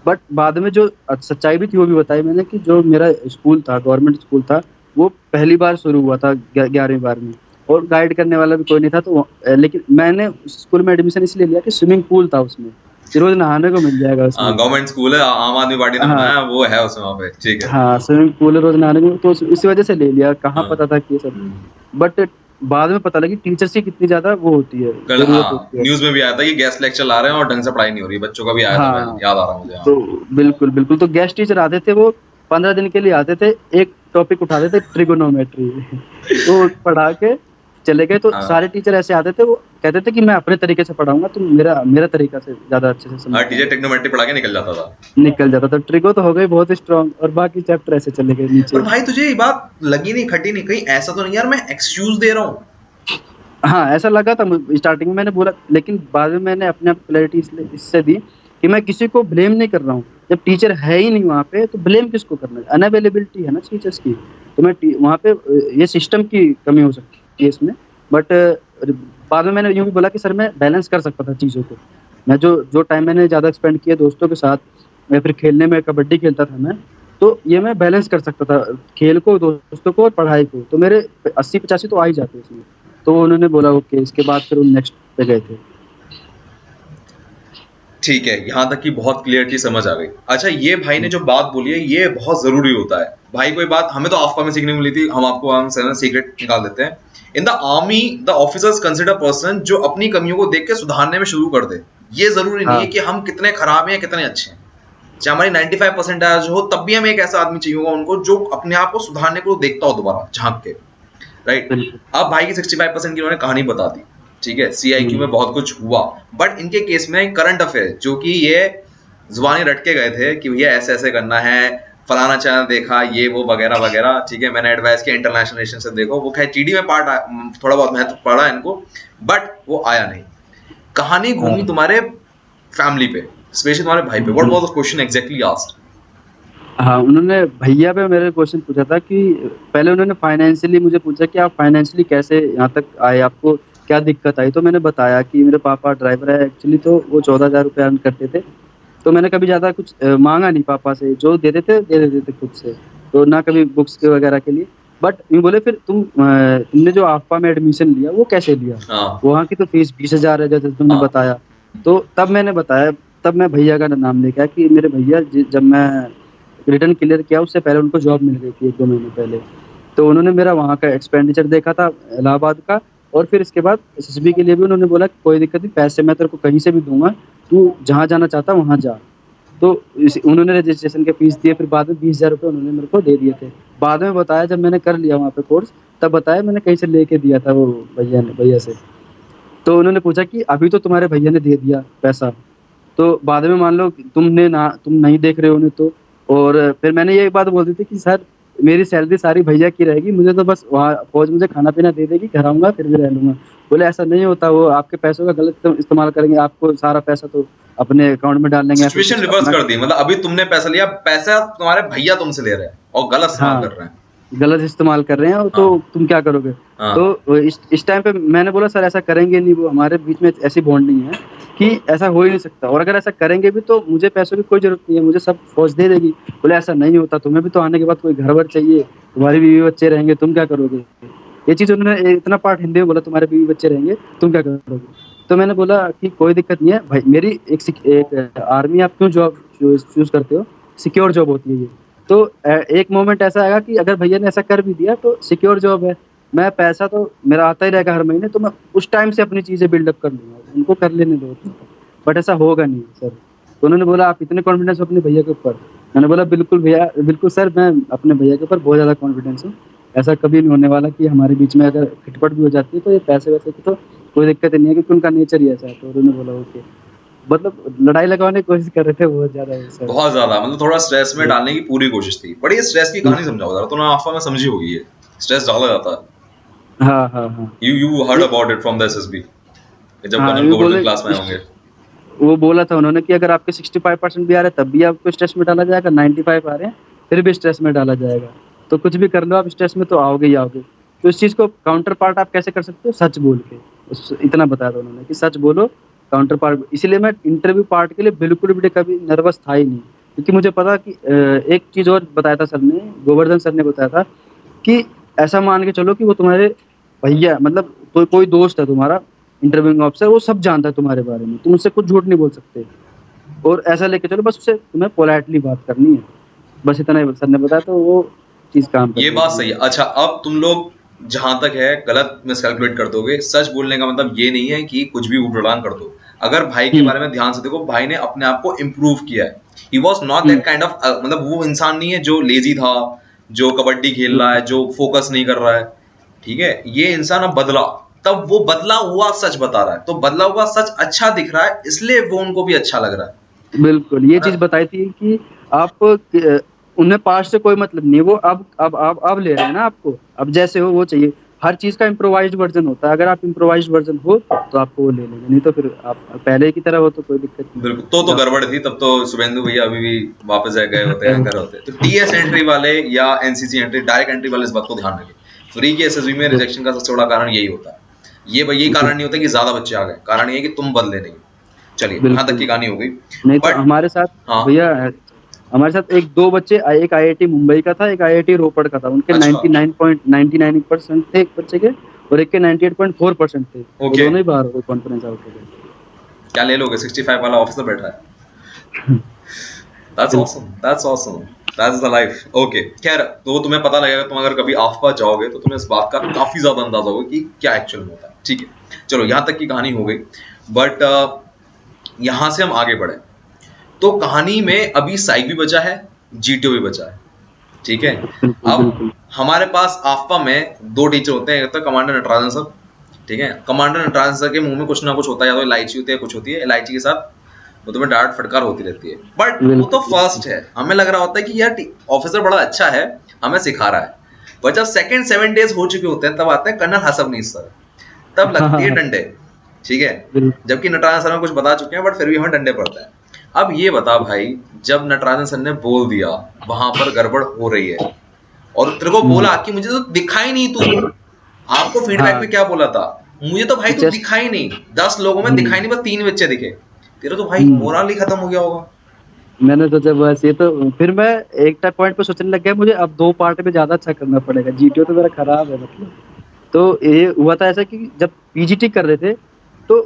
बट बाद में जो सच्चाई भी थी वो भी बताई मैंने, कि जो मेरा स्कूल था, गवर्नमेंट स्कूल था, वो पहली बार शुरू हुआ था 11वीं 12वीं, और गाइड करने वाला भी कोई नहीं था। तो लेकिन मैंने उस स्कूल में एडमिशन इसलिए लिया कि स्विमिंग पूल था उसमें, कि रोज नहाने को मिल जाएगा उसमें। गवर्नमेंट स्कूल है, आम आदमी पार्टी ने हाँ, बनाया, वो है उसमें वहाँ पे। ठीक है। हाँ, स्विमिंग पूल है, रोज नहाने को, तो इसी वजह से ले लिया। कहाँ हाँ, पता था कि ये सब, बट बाद में पता लगी टीचर्स की कितनी ज्यादा वो होती है, कल जरूरत हाँ होती है। न्यूज में भी आया था कि गेस्ट लेक्चर ला रहे हैं और ढंग से पढ़ाई नहीं हो रही, बच्चों का भी आया था, मैं हाँ, याद आ रहा मुझे। हाँ तो बिल्कुल, बिल्कुल। तो गेस्ट टीचर आते थे, वो 15 दिन के लिए आते थे, एक टॉपिक उठाते थे, ट्रिगोनोमेट्री तो पढ़ा के चले गए। तो हाँ। सारे टीचर ऐसे आते थे, वो कहते थे कि मैं अपने तरीके से पढ़ाऊंगा, तुम मेरा तरीका से ज्यादा अच्छे से समझ हर टीचर टेक्नोमेट्री पढ़ा के निकल जाता था। निकल जाता था। ट्रिगो तो हो गई बहुत स्ट्रांग, और बाकी चैप्टर ऐसे चले गए नीचे। पर भाई तुझे ये बात लगी नहीं, खटी नहीं, कहीं ऐसा तो नहीं यार मैं एक्सक्यूज दे रहा हूँ? हाँ, ऐसा लगा था स्टार्टिंग में, मैंने बोला, लेकिन बाद में मैंने अपने आप क्लैरिटी इससे दी कि मैं किसी को ब्लेम नहीं कर रहा हूँ। जब टीचर है ही नहीं वहाँ पे, तो ब्लेम किसको करना है? अनअवेलेबिलिटी है ना टीचर्स की। तो मैं वहाँ पे ये सिस्टम की कमी हो सकती है इसमें, बट बाद में मैंने यूँ भी बोला कि सर मैं बैलेंस कर सकता था चीज़ों को। मैं जो टाइम मैंने ज़्यादा स्पेंड किया दोस्तों के साथ, या फिर खेलने में, कबड्डी खेलता था मैं, तो ये मैं बैलेंस कर सकता था, खेल को, दोस्तों को और पढ़ाई को। तो मेरे 80-85 तो आ ही जाते इसमें। तो उन्होंने बोला ओके। इसके बाद फिर नेक्स्ट पे गए थे। ठीक है, यहाँ तक की बहुत क्लियरली समझ आ गई। अच्छा, ये भाई ने जो बात बोली है ये बहुत जरूरी होता है भाई। कोई बात हमें तो आफ्का में सीखने को मिली थी, हम आपको हम सीक्रेट निकाल देते हैं। In the army the officers consider person जो अपनी कमियों को देख के सुधारने में शुरू कर दे। ये जरूरी नहीं है हाँ कि हम कितने खराब हैं या कितने अच्छे हैं, चाहे हमारी 95% हो तब भी हमें एक ऐसा आदमी चाहिए होगा उनको जो अपने आप को सुधारने को देखता हो दोबारा झांक के, राइट। बिल्कुल। अब भाई की 65% की उन्होंने कहानी बता दी, ठीक है, CIQ में बहुत कुछ हुआ, बट इनके केस में करंट अफेयर जो कि ये जुबानी रट के गए थे कि भैया ऐसे ऐसे करना है, फलाना चैनल देखा, ये वो वगैरह वगैरह, ठीक है, मैंने एडवाइस किया इंटरनेशनल रिलेशनशिप देखो, वो खैर TD में पार्ट थोड़ा बहुत महत्व पड़ा इनको, बट वो आया नहीं। कहानी घूमी हाँ तुम्हारे फैमिली पे, स्पेशली तुम्हारे भाई पे। What was the question exactly asked? हाँ, उन्होंने भैया पे मेरे क्वेश्चन पूछा था कि पहले उन्होंने फाइनेंशियली मुझे पूछा कि आप फाइनेंशियली कैसे यहाँ तक आए, आपको क्या दिक्कत आई। तो मैंने बताया कि मेरे पापा ड्राइवर है एक्चुअली, तो वो 14,000 रुपये अर्न करते थे। तो मैंने कभी ज़्यादा कुछ मांगा नहीं पापा से, जो दे देते दे देते थे खुद से, तो ना कभी बुक्स के वगैरह के लिए। बट यूँ बोले फिर तुमने जो आफ्पा में एडमिशन लिया वो कैसे लिया, हाँ वहाँ की तो फीस 20,000 है जैसे तुमने हाँ बताया। तो तब मैंने बताया, तब मैं भैया का नाम लेके आया कि मेरे भैया जब मैं रिटर्न क्लियर किया उससे पहले उनको जॉब मिल गई थी 1-2 महीने पहले। तो उन्होंने मेरा वहाँ का एक्सपेंडिचर देखा था इलाहाबाद का, और फिर इसके बाद SSB के लिए भी उन्होंने बोला कि कोई दिक्कत नहीं, पैसे मैं तेरे को कहीं से भी दूंगा, तू जहाँ जाना चाहता वहाँ जा। तो उन्होंने रजिस्ट्रेशन के फीस दिए, फिर बाद में 20,000 रुपये उन्होंने मेरे को दे दिए थे। बाद में बताया जब मैंने कर लिया वहाँ पे कोर्स, तब बताया मैंने कहीं से लेके दिया था वो भैया से। तो उन्होंने पूछा कि अभी तो तुम्हारे भैया ने दे दिया पैसा, तो बाद में मान लो तुम नहीं देख रहे हो उन्हें तो। और फिर मैंने ये बात बोल दी थी कि सर मेरी सैलरी सारी भैया की रहेगी, मुझे तो बस वहाँ फौज मुझे खाना पीना दे देगी, घर आऊँगा फिर भी रह लूँगा। बोले ऐसा नहीं होता, वो आपके पैसों का गलत इस्तेमाल करेंगे, आपको सारा पैसा तो अपने अकाउंट में डाल देंगे। सिचुएशन रिवर्स कर दी, मतलब अभी तुमने पैसा लिया, पैसा तुम्हारे भैया तुमसे ले रहे हैं और गलत इस्तेमाल हाँ, कर रहे हैं। गलत इस्तेमाल कर रहे हैं, तो हाँ तुम क्या करोगे। हाँ तो इस टाइम पे मैंने बोला सर ऐसा करेंगे नहीं, वो हमारे बीच में ऐसी बॉन्डिंग है कि ऐसा हो ही नहीं सकता, और अगर ऐसा करेंगे भी तो मुझे पैसों की कोई जरूरत नहीं है, मुझे सब फौज दे देगी। बोले ऐसा नहीं होता, तुम्हें भी तो आने के बाद कोई घर वर चाहिए, तुम्हारे बीवी बच्चे रहेंगे, तुम क्या करोगे। ये चीज़ उन्होंने इतना पार्ट हिंदी में बोला, तुम्हारे बीवी बच्चे रहेंगे तुम क्या करोगे। तो मैंने बोला कि कोई दिक्कत नहीं है भाई, मेरी एक आर्मी आप क्यों जॉब चूज करते हो, सिक्योर जॉब होती है ये। तो एक मोमेंट ऐसा आएगा कि अगर भैया ने ऐसा कर भी दिया तो सिक्योर जॉब है, मैं पैसा तो मेरा आता ही रहेगा हर महीने, तो मैं उस टाइम से अपनी चीज़ें बिल्डअप कर लूँगा, उनको कर लेने दो। बट ऐसा होगा नहीं सर। तो उन्होंने बोला आप इतने कॉन्फिडेंस हो अपने भैया के ऊपर। मैंने बोला बिल्कुल भैया, बिल्कुल सर, मैं अपने भैया के ऊपर बहुत ज़्यादा कॉन्फिडेंस हूँ, ऐसा कभी नहीं होने वाला कि हमारे बीच में अगर खटपट भी हो जाती है तो ये पैसे वैसे की तो कोई दिक्कत नहीं है, क्योंकि उनका नेचर ही ऐसा है। तो उन्होंने बोला ओके, मतलब लड़ाई लगाने की कोशिश कर रहे थे बहुत ज़्यादा सर। बहुत ज्यादा, मतलब थोड़ा स्ट्रेस में डालने की पूरी कोशिश थी। बट ये स्ट्रेस की कहानी समझाओ जरा, तो ना आफा में समझी होगी, ये स्ट्रेस डाला जाता है। हाँ हाँ हाँ you heard about it from the SSB जब हाँ, कर्नल ये गोवर्धन बोले, क्लास में होंगे। वो बोला था उन्होंने कि अगर आपके 65% भी आ रहे हैं तब भी आपको स्ट्रेस में डाला जाएगा, 95 आ रहे हैं फिर भी स्ट्रेस में डाला जाएगा, तो कुछ भी कर लो आप स्ट्रेस में तो आओगे ही आओगे। तो इस चीज़ को काउंटर पार्ट आप कैसे कर सकते हो, सच बोल के। इतना बताया था उन्होंने कि सच बोलो, काउंटर पार्ट। इसीलिए मैं इंटरव्यू पार्ट के लिए बिल्कुल भी कभी नर्वस था ही नहीं, क्योंकि मुझे पता कि एक चीज़ और बताया था सर ने, गोवर्धन सर ने बताया था कि ऐसा मान के चलो कि वो तुम्हारे भैया, मतलब कोई दोस्त है तुम्हारा इंटरव्यूइंग ऑफिसर, वो सब जानता है तुम्हारे बारे में, तुम उससे कुछ झूठ नहीं बोल सकते। और ऐसा लेके चलो, बस उससे तुम्हें पोलाइटली बात करनी है, बस इतना ही सर ने बताया। तो वो चीज़ काम करती ये है। बात सही है। अच्छा, अब तुम लोग जहां तक है गलत मिसकैलकुलेट कर दोगे। सच बोलने का मतलब ये नहीं है कि कुछ भी ऊट-पटांग कर दो। अगर भाई के बारे में ध्यान से देखो, भाई ने अपने आप को इम्प्रूव किया है। He was not that kind of, मतलब वो इंसान नहीं है जो लेजी था, जो कबड्डी खेल रहा है, जो फोकस नहीं कर रहा है, ठीक है। ये इंसान अब बदला, तब वो बदला हुआ सच बता रहा है, तो बदला हुआ सच अच्छा दिख रहा है, इसलिए वो उनको भी अच्छा लग रहा है। बिल्कुल, ये चीज़ बताई थी कि आप उन्हें पास्ट से कोई मतलब नहीं है, वो अब ले रहे हैं ना आपको, अब जैसे हो वो चाहिए। हर चीज़ का इम्प्रोवाइज्ड वर्जन होता है, अगर आप इम्प्रोवाइज्ड वर्जन हो तो आपको वो ले लेंगे, नहीं तो फिर आप पहले की तरह हो तो कोई दिक्कत नहीं। बिल्कुल, तो गड़बड़ थी तब तो। शुभेंदु भैया अभी भी वापस गए होते, एंकर होते। तो TS एंट्री वाले या NCC एंट्री, डायरेक्ट एंट्री वाले इस बात को ध्यान रखें, फ्री के SSB में रिजेक्शन का सबसे बड़ा कारण यही होता है। यही कारण नहीं होता कि ज्यादा बच्चे आ गए, कारण ये है कि तुम बदले नहीं। चलिए, यहाँ तक की कहानी हो गई। नहीं तो हमारे साथ हाँ, भैया, हमारे साथ दो बच्चे, एक IIT मुंबई का था, एक IIT रोपड़ का था, उनके 99.99% थे एक बच्चे के, और एक के 98.4% थे। वो दोनों ही बाहर हो गए, कॉन्फ्रेंस आउट हो गए। क्या ले लोगे, 65 वाला ऑफिसर बैठा है। That's awesome, that's awesome, that's the life. Okay, खैर तो तुम्हें पता लगेगा, तुम अगर कभी आफपा जाओगे तो तुम्हें इस बात का काफी ज्यादा अंदाजा होगा कि क्या एक्चुअल में होता है। ठीक है, चलो यहाँ तक की कहानी हो गई, बट यहाँ से हम आगे बढ़े तो कहानी में अभी साइक भी बचा है, जीटीओ भी बचा है। ठीक है, अब हमारे पास आफपा में 2 टीचर होते हैं, एक तो कमांडर नटराजन सर। ठीक है, कमांडर नटराजन सर के मुंह में कुछ ना कुछ होता है, या तो इलायची होती है, कुछ होती है, इलायची के साथ वो तुम्हें डांट फटकार होती रहती है। बट वो तो फर्स्ट है, हमें लग रहा होता है कि यार ऑफिसर बड़ा अच्छा है, हमें सिखा रहा है। पर जब सेकंड 7 डेज हो चुके होते हैं तब आते हैं कर्नल हसबनीस सर, तब लगती है डंडे। ठीक है, जबकि नटराजन सर में कुछ बता चुके हैं बट फिर भी हमें डंडे पड़ते हैं। अब ये बता भाई, जब नटराजन सर ने बोल दिया वहां पर गड़बड़ हो रही है, और तेरे को बोला कि मुझे तो दिखाई नहीं, तू आपको फीडबैक में क्या बोला था, मुझे तो भाई तू दिखाई नहीं, 10 लोगों में दिखाई नहीं, बस 3 बच्चे दिखे, तेरा तो भाई मोरल ही खत्म हो गया होगा। मैंने सोचा बस ये तो, फिर मैं एक पॉइंट पे सोचने लग गया मुझे अब 2 पार्ट में ज्यादा अच्छा करना पड़ेगा, जीटीओ तो मेरा खराब है मतलब। तो ये हुआ था ऐसा कि जब पीजीटी कर रहे थे तो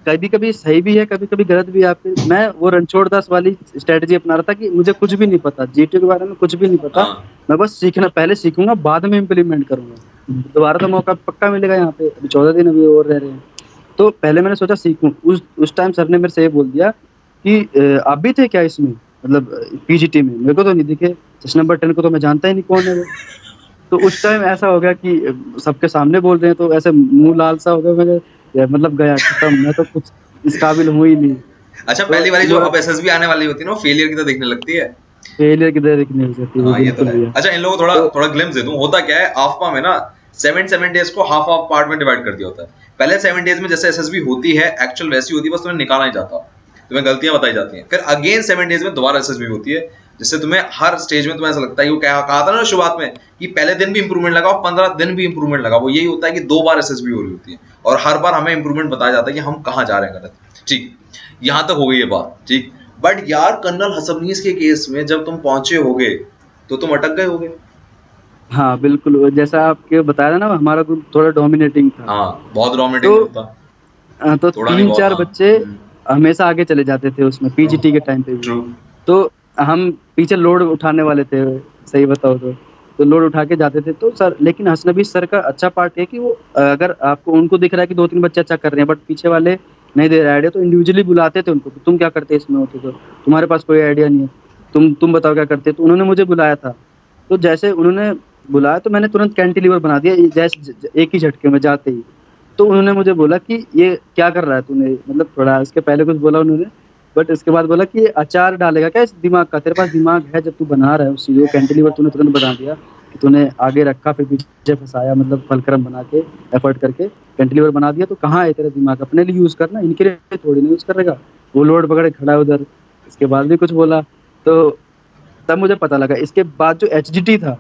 कभी कभी सही भी है, कभी कभी गलत भी है। आपके मैं वो रणछोड़ दास वाली स्ट्रेटजी अपना रहा था कि मुझे कुछ भी नहीं पता, जीटीओ के बारे में कुछ भी नहीं पता, मैं बस सीखना, पहले सीखूंगा बाद में इम्प्लीमेंट करूंगा, दोबारा तो मौका पक्का मिलेगा यहाँ पे, अभी 14 दिन अभी और रह रहे हैं। तो पहले मैंने सोचा सीखूं। उस टाइम सर ने मेरे से ये बोल दिया कि आप भी थे क्या इसमें, मतलब पीजीटी में? मेरे को तो नहीं दिखे, सेशन नंबर 10 को तो मैं जानता ही नहीं कौन है वो। तो उस टाइम ऐसा हो गया कि सबके सामने बोल रहे हैं तो ऐसे मुंह लाल सा हो गया मेरे, मतलब गया खत्म, मैं तो कुछ इस काबिल हूँ ही नहीं। अच्छा, तो पहली वाली जो अब एसएसबी आने वाली होती है ना, वो फेलियर की तरह दिखने लगती है, फेलियर की तरह दिखने लगती है। ये तो है। अच्छा, इन लोगों को थोड़ा ग्लिम्स दे दूं, होता क्या है आफपा में ना, 7 डेज को हाफ पार्ट में डिवाइड कर दिया होता है। पहले 7 डेज में जैसे एसएसबी होती है एक्चुअल वैसी होती है, बस तुम्हें निकाला नहीं जाता, तुम्हें गलतियां बताई जाती हैं। फिर अगेन 7 डेज में दोबारा एसएसबी होती है, जिससे तुम्हें हर स्टेज में तुम्हें ऐसा लगता है, वो कहा था ना शुरुआत में कि पहले दिन भी इंप्रूवमेंट लगा और 15 दिन भी इंप्रूवमेंट लगा, वो यही होता है कि 2 बार एसएसबी हो रही होती है और हर बार हमें इंप्रूवमेंट बताया जाता है कि हम कहाँ जा रहे हैं गलत। ठीक, यहां तक हो गई ये बात। ठीक, बट यार कर्नल हसबनीस के केस में जब तुम पहुंचे होगे तो तुम अटक गए होगे। हाँ बिल्कुल, जैसा आपके बताया ना, हमारा ग्रुप थोड़ा डोमिनेटिंग था। हाँ, बहुत डोमिनेटिंग तो, था। तो 3-4 बच्चे हमेशा आगे चले जाते थे उसमें पीजीटी के टाइम पे भी। तो हम पीछे लोड उठाने वाले थे, सही बताओ तो लोड उठा के जाते थे। तो सर, लेकिन हसनबी सर का अच्छा पार्ट है कि वो अगर आपको उनको दिख रहा है कि 2-3 बच्चे अच्छा कर रहे हैं बट पीछे वाले नहीं दे रहे आइडिया, तो इंडिविजुअली बुलाते थे उनको, तुम क्या करते इसमें होते, तो तुम्हारे पास कोई आइडिया नहीं है, तुम बताओ क्या करते। तो उन्होंने मुझे बुलाया था, तो जैसे उन्होंने बुलाया तो मैंने तुरंत कैंटिलीवर बना दिया, जैसे एक ही झटके में जाते ही। तो उन्होंने मुझे बोला कि ये क्या कर रहा है तूने, मतलब थोड़ा इसके पहले कुछ बोला उन्होंने, बट इसके बाद बोला कि अचार डालेगा क्या इस दिमाग का, तेरे पास दिमाग है जब तू बना रहा है उस चीज़ को, कैंटिलीवर तूने तुरंत बना दिया कि तूने आगे रखा फिर पीछे फंसाया, मतलब फलक्रम बना के एफर्ट करके कैंटिलीवर बना दिया, तो कहाँ है तेरा दिमाग, अपने लिए यूज़ करना, इनके लिए थोड़ी नहीं यूज़ करेगा। वो लोड पकड़े खड़ा है उधर, इसके बाद भी कुछ बोला। तो तब मुझे पता लगा। इसके बाद जो एचजीटी था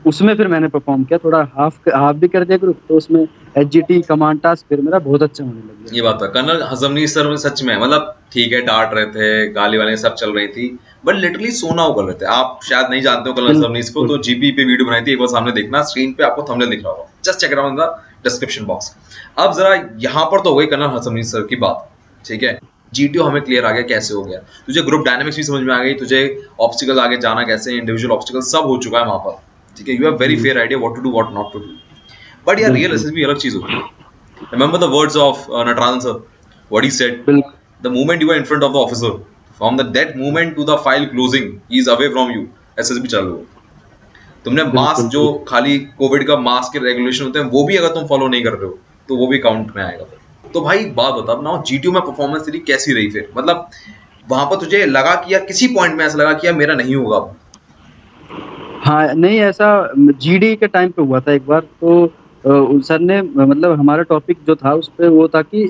उसमें फिर मैंने परफॉर्म किया, थोड़ा हाफ भी कर दिया ग्रुप, तो उसमें एचजीटी कमांड टास्क फिर मेरा बहुत अच्छा होने लग गया। ये बात है, कर्नल हसबनीस सर सच में, मतलब ठीक है डांट रहे थे, गाली वाली सब चल रही थी, बट लिटरली सोना वो कर रहे थे। आप शायद नहीं जानते हो कर्नल हसबनीस को, तो जीपी पे वीडियो बनाई थी, एक बार सामने देखना, स्क्रीन पे आपको थंबनेल दिख रहा होगा, just check it out in the description box. अब जरा यहाँ पर तो हो गई कर्नल हसबनीस सर की बात, ठीक है। जीटीओ हमें क्लियर आ गया कैसे हो गया, तुझे ग्रुप डायनामिक्स भी समझ में आ गई, तुझे ऑब्स्टिकल आगे जाना कैसे, इंडिविजुअल ऑब्स्टिकल सब हो चुका है वहां पर, ठीक है। You have very fair idea what to do what not to do, but यार रियल एसएसबी अलग चीज होती है। Remember the words of Natarajan sir, what he said, the moment you are in front of the officer, from that moment to the file closing, he is away from you, SSB चालू हो। तुमने mask, जो खाली Covid का mask के regulation होते हैं वो भी अगर तुम फॉलो नहीं कर रहे हो तो वो भी काउंट में आएगा। तो भाई बात बता ना, जीटीओ में परफॉर्मेंस तेरी कैसी रही फिर, मतलब वहां पर तुझे लगा कि यार किसी पॉइंट में ऐसा लगा कि यार मेरा नहीं होगा? हाँ नहीं, ऐसा जीडी के टाइम पे हुआ था एक बार। तो सर ने, मतलब हमारा टॉपिक जो था उस पे वो था कि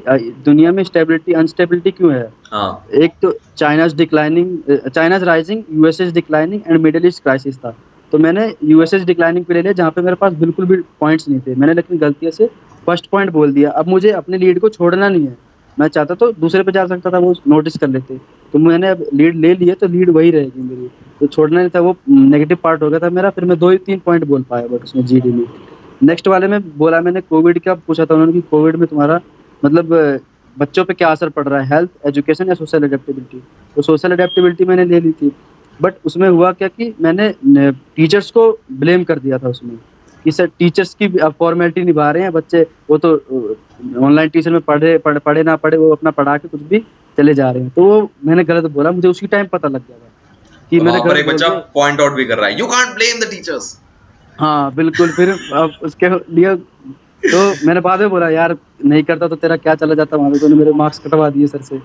दुनिया में स्टेबिलिटी अनस्टेबिलिटी क्यों है। हाँ। एक तो China's declining, China's rising, USS declining and middle east crisis था। तो मैंने यूएसएस डिक्लाइनिंग पे ले लिया जहाँ पे मेरे पास बिल्कुल भी पॉइंट्स नहीं थे, मैंने लेकिन गलती से फर्स्ट पॉइंट बोल दिया। अब मुझे अपने लीड को छोड़ना नहीं है, मैं चाहता तो दूसरे पे जा सकता था, वो नोटिस कर लेते, तो मैंने अब लीड ले लिया तो लीड वही रहेगी मेरी, तो छोड़ना नहीं था। वो नेगेटिव पार्ट हो गया था मेरा, फिर मैं 2-3 पॉइंट बोल पाया बट उसमें जीडी में। नेक्स्ट वाले में बोला मैंने, कोविड का पूछा था उन्होंने कि कोविड में तुम्हारा मतलब बच्चों पे क्या असर पड़ रहा है, हेल्थ, एजुकेशन या सोशल एडेप्टेबिलिटी। तो सोशल एडेप्टेबिलिटी मैंने ले ली थी, बट उसमें हुआ क्या कि मैंने टीचर्स को ब्लेम कर दिया था उसमें कि सर टीचर्स की फॉर्मेलिटी निभा रहे हैं बच्चे, वो तो ऑनलाइन ट्यूशन में पढ़े ना पढ़े, वो अपना पढ़ा के कुछ भी चले जा रहे हैं। तो वो मैंने गलत बोला, मुझे उसी टाइम पता लग गया था कि मैंने वहां पर गलत एक बोल बच्चा दिया। पॉइंट आउट भी कर रहा है, you can't blame the teachers. हाँ बिल्कुल। फिर अब उसके लिए तो मैंने बाद में बोला यार नहीं करता तो तेरा क्या चला जाता, वहाँ पे तूने मेरे मार्क्स कटवा दिए सर से।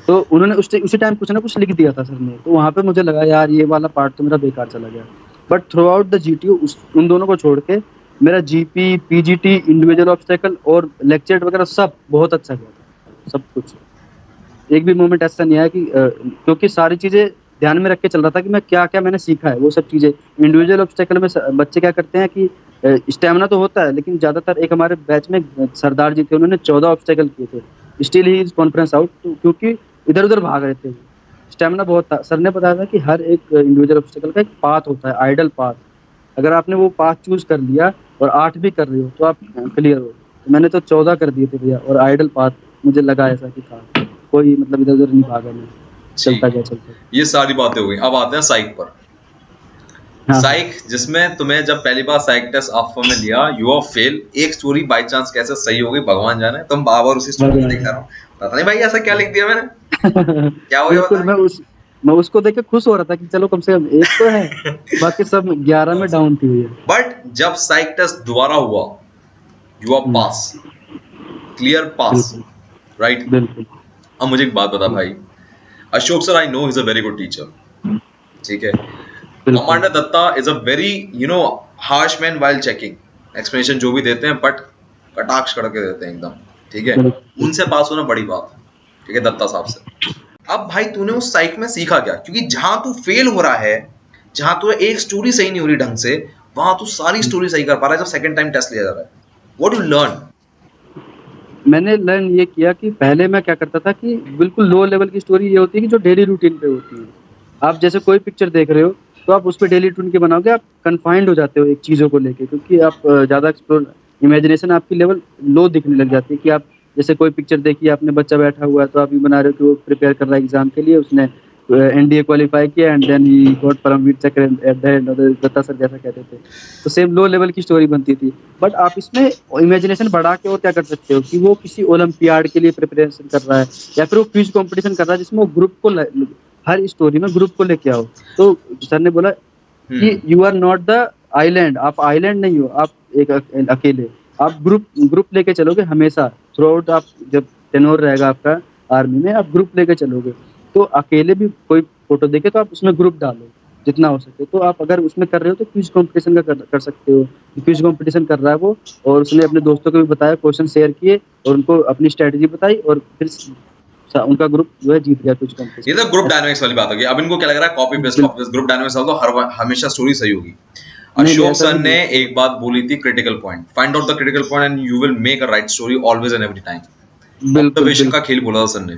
तो उन्होंने उसी टाइम कुछ ना कुछ लिख दिया था सर ने, तो वहाँ पे मुझे लगा यार ये वाला पार्ट तो मेरा बेकार चला गया। But through out the GTU उन दोनों को छोड़ के मेरा जीपी, पीजीटी, इंडिविजुअल ऑब्स्टेकल और लेक्चर वगैरह सब बहुत अच्छा गया था, सब कुछ। एक भी मोमेंट ऐसा नहीं आया कि क्योंकि सारी चीज़ें ध्यान में रख के चल रहा था कि मैं क्या-क्या मैंने सीखा है, वो सब चीज़ें। इंडिविजुअल ऑब्स्टेकल में बच्चे क्या करते हैं कि स्टैमिना तो होता है, लेकिन ज़्यादातर एक हमारे बैच में सरदार जी थे, उन्होंने 14 ऑब्स्टेकल किए थे। Still he is confidence out, क्योंकि इधर-उधर भाग रहे थे वो। स्टैमिना बहुत था। सर ने बताया था कि हर एक इंडिविजुअल ऑब्स्टेकल का एक पाथ होता है, आइडल पाथ। अगर आपने वो पाथ चूज़ कर लिया और 8 भी कर रहे हो, तो आप क्लियर हो। तो मैंने तो 14 कर दिए थे भैया, और आइडल पाथ मुझे लगा ऐसा कि था। कोई मतलब इधर-उधर नहीं भागा मैं, चलता गया। ये सारी बातें हो गई, अब आते हैं साइक पर। हाँ, साइक जिसमें तुम्हें जब पहली बार साइक टेस्ट ऑफर में लिया, यू आर फेल। एक स्टोरी बाय चांस कैसे सही हो गई भगवान जाने, तुम बार बार उसी स्टोरी को देखता रहो, पता नहीं भाई ऐसा क्या लिख दिया मैंने, क्या हो गया बिल्कुल। बताएं। मैं उसको देख के खुश हो रहा था कि चलो कम से कम एक तो है, बाकी सब 11 में डाउन थी भैया। बट जब साइक टेस्ट दोबारा हुआ, you are pass, clear pass, बिल्कुल राइट। बिल्कुल अब मुझे एक बात बता भाई, Ashok sir I know he is a very good teacher, ठीक है। बिल्कुल commander Datta is a very harsh man while checking, explanation जो भी देते हैं बट कटाक्ष करके देते हैं एकदम, ठीक है। उनसे पास होना बड़ी बात है, ठीक है, दत्ता साहब से। अब भाई तूने उस साइक में सीखा क्या, क्योंकि जहां तू फेल हो रहा है, जहां तू एक स्टोरी सही नहीं हो रही ढंग से, वहां तू सारी स्टोरी सही कर पा रहा है जब सेकंड टाइम टेस्ट लिया जा रहा है। What you learn? मैंने लर्न ये किया कि पहले मैं क्या करता था कि बिल्कुल लो लेवल की स्टोरी ये होती है कि जो डेली रूटीन पे होती है। आप जैसे कोई पिक्चर देख रहे हो, तो आप उस पे डेली रूटीन की बनाओगे, आप कन्फाइंड हो जाते हो एक चीज़ों को लेके, क्योंकि आप ज़्यादा एक्सप्लोर, इमेजिनेशन आपकी लेवल लो दिखने लग जाती है कि आप जैसे कोई पिक्चर देखी, आपने बच्चा बैठा हुआ है, तो आप ये बना रहे हो कि वो प्रिपेयर कर रहा है एग्ज़ाम के लिए, उसने एनडीए क्वालीफाई किया and then he got Param Vir Chakra at the end of the, Datta sir जैसा कहते थे। तो सेम लो लेवल की स्टोरी बनती थी। बट आप इसमें इमेजिनेशन बढ़ा के और क्या कर सकते हो कि वो किसी ओलंपियाड के लिए प्रिपरेशन कर रहा है, या फिर वो क्विज कंपटीशन कर रहा है जिसमें वो ग्रुप को हर स्टोरी में ग्रुप को लेके आओ। तो सर ने बोला कि you are not the island, आप आइलैंड नहीं हो, आप एक अकेले, आप ग्रुप लेके चलोगे हमेशा थ्रू आउट। आप जब टेन्योर रहेगा आपका आर्मी में, आप ग्रुप लेके चलोगे। तो अकेले भी कोई फोटो देखे तो आप उसमें ग्रुप डालो जितना हो सके। तो आप अगर उसमें कर रहे हो तो क्विज कंपटीशन का कर सकते हो। क्विज कंपटीशन कर रहा है वो, और उसने अपने दोस्तों को भी बताया, क्वेश्चन शेयर किए और उनको अपनी स्ट्रेटजी बताई, और फिर उनका ग्रुप जो है जीत गया क्विज कंपटीशन। ये तो ग्रुप डायनामिक्स वाली बात होगी। अब इनको क्या लग रहा है, कॉपी पेस्ट ग्रुप डायनामिक्स वाला तो हर हमेशा स्टोरी सही होगी। अशोक सर ने एक बात बोली थी, critical point, find out the critical point and you will make a right story always and every time. Observation का खेल बोला था सर ने।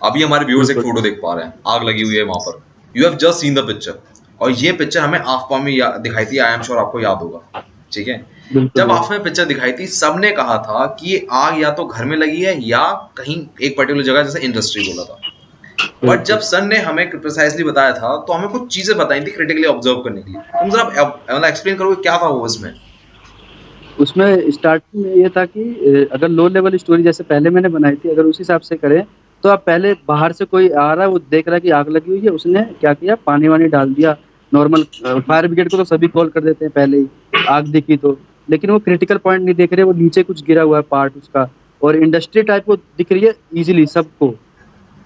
अभी हमारे व्यूअर्स एक फोटो देख पा रहे हैं, आग लगी हुई है वहां पर। You have just seen the picture, और ये पिक्चर हमें आफ्पा में दिखाई थी, आई एम श्योर आपको याद होगा, ठीक है। जब आफ्पा में पिक्चर दिखाई थी, सबने कहा था कि ये आग या तो घर में लगी है या कहीं एक पर्टिकुलर जगह, जैसे इंडस्ट्री बोला था। बट जब सर ने हमें प्रिसाइसली बताया था, तो हमें कुछ चीजें बताई थी क्रिटिकली ऑब्जर्व करने के लिए। तुम जरा एक्सप्लेन करोगे क्या था वो इसमें? उसमें स्टार्टिंग में ये था कि अगर लो लेवल स्टोरी जैसे पहले मैंने बनाई थी, अगर उस हिसाब से करें, तो आप पहले बाहर से कोई आ रहा है, वो देख रहा है कि आग लगी हुई है, उसने क्या किया, पानी वानी डाल दिया। नॉर्मल फायर ब्रिगेड को तो सभी कॉल कर देते हैं पहले ही आग दिखी तो, लेकिन वो क्रिटिकल पॉइंट नहीं देख रहे, वो नीचे कुछ गिरा हुआ है पार्ट उसका, और इंडस्ट्री टाइप को दिख रही है इजीली सबको।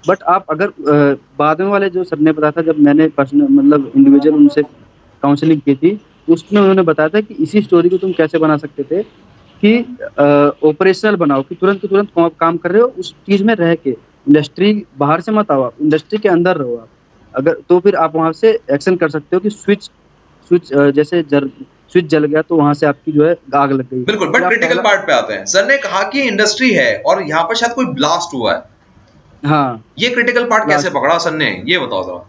बट आप अगर बाद में वाले जो सर ने बताया था, जब मैंने पर्सनल मतलब इंडिविजुअल उनसे काउंसलिंग की थी, उसमें उन्होंने बताया था कि इसी स्टोरी को तुम कैसे बना सकते थे कि ऑपरेशनल बनाओ, कि तुरंत तुरंत काम कर रहे हो उस चीज़ में रह के, इंडस्ट्री बाहर से मत आओ, आप इंडस्ट्री के अंदर रहो आप। अगर तो फिर आप वहाँ से एक्शन कर सकते हो कि स्विच जैसे स्विच जल गया तो वहाँ से आपकी जो है आग लग गई। बिल्कुल। बट क्रिटिकल पार्ट पे आते हैं। सर ने कहा कि इंडस्ट्री है और यहाँ पर शायद कोई ब्लास्ट हुआ है। हाँ, ये क्रिटिकल पार्ट कैसे पकड़ा सर ने, ये बताओ जरा।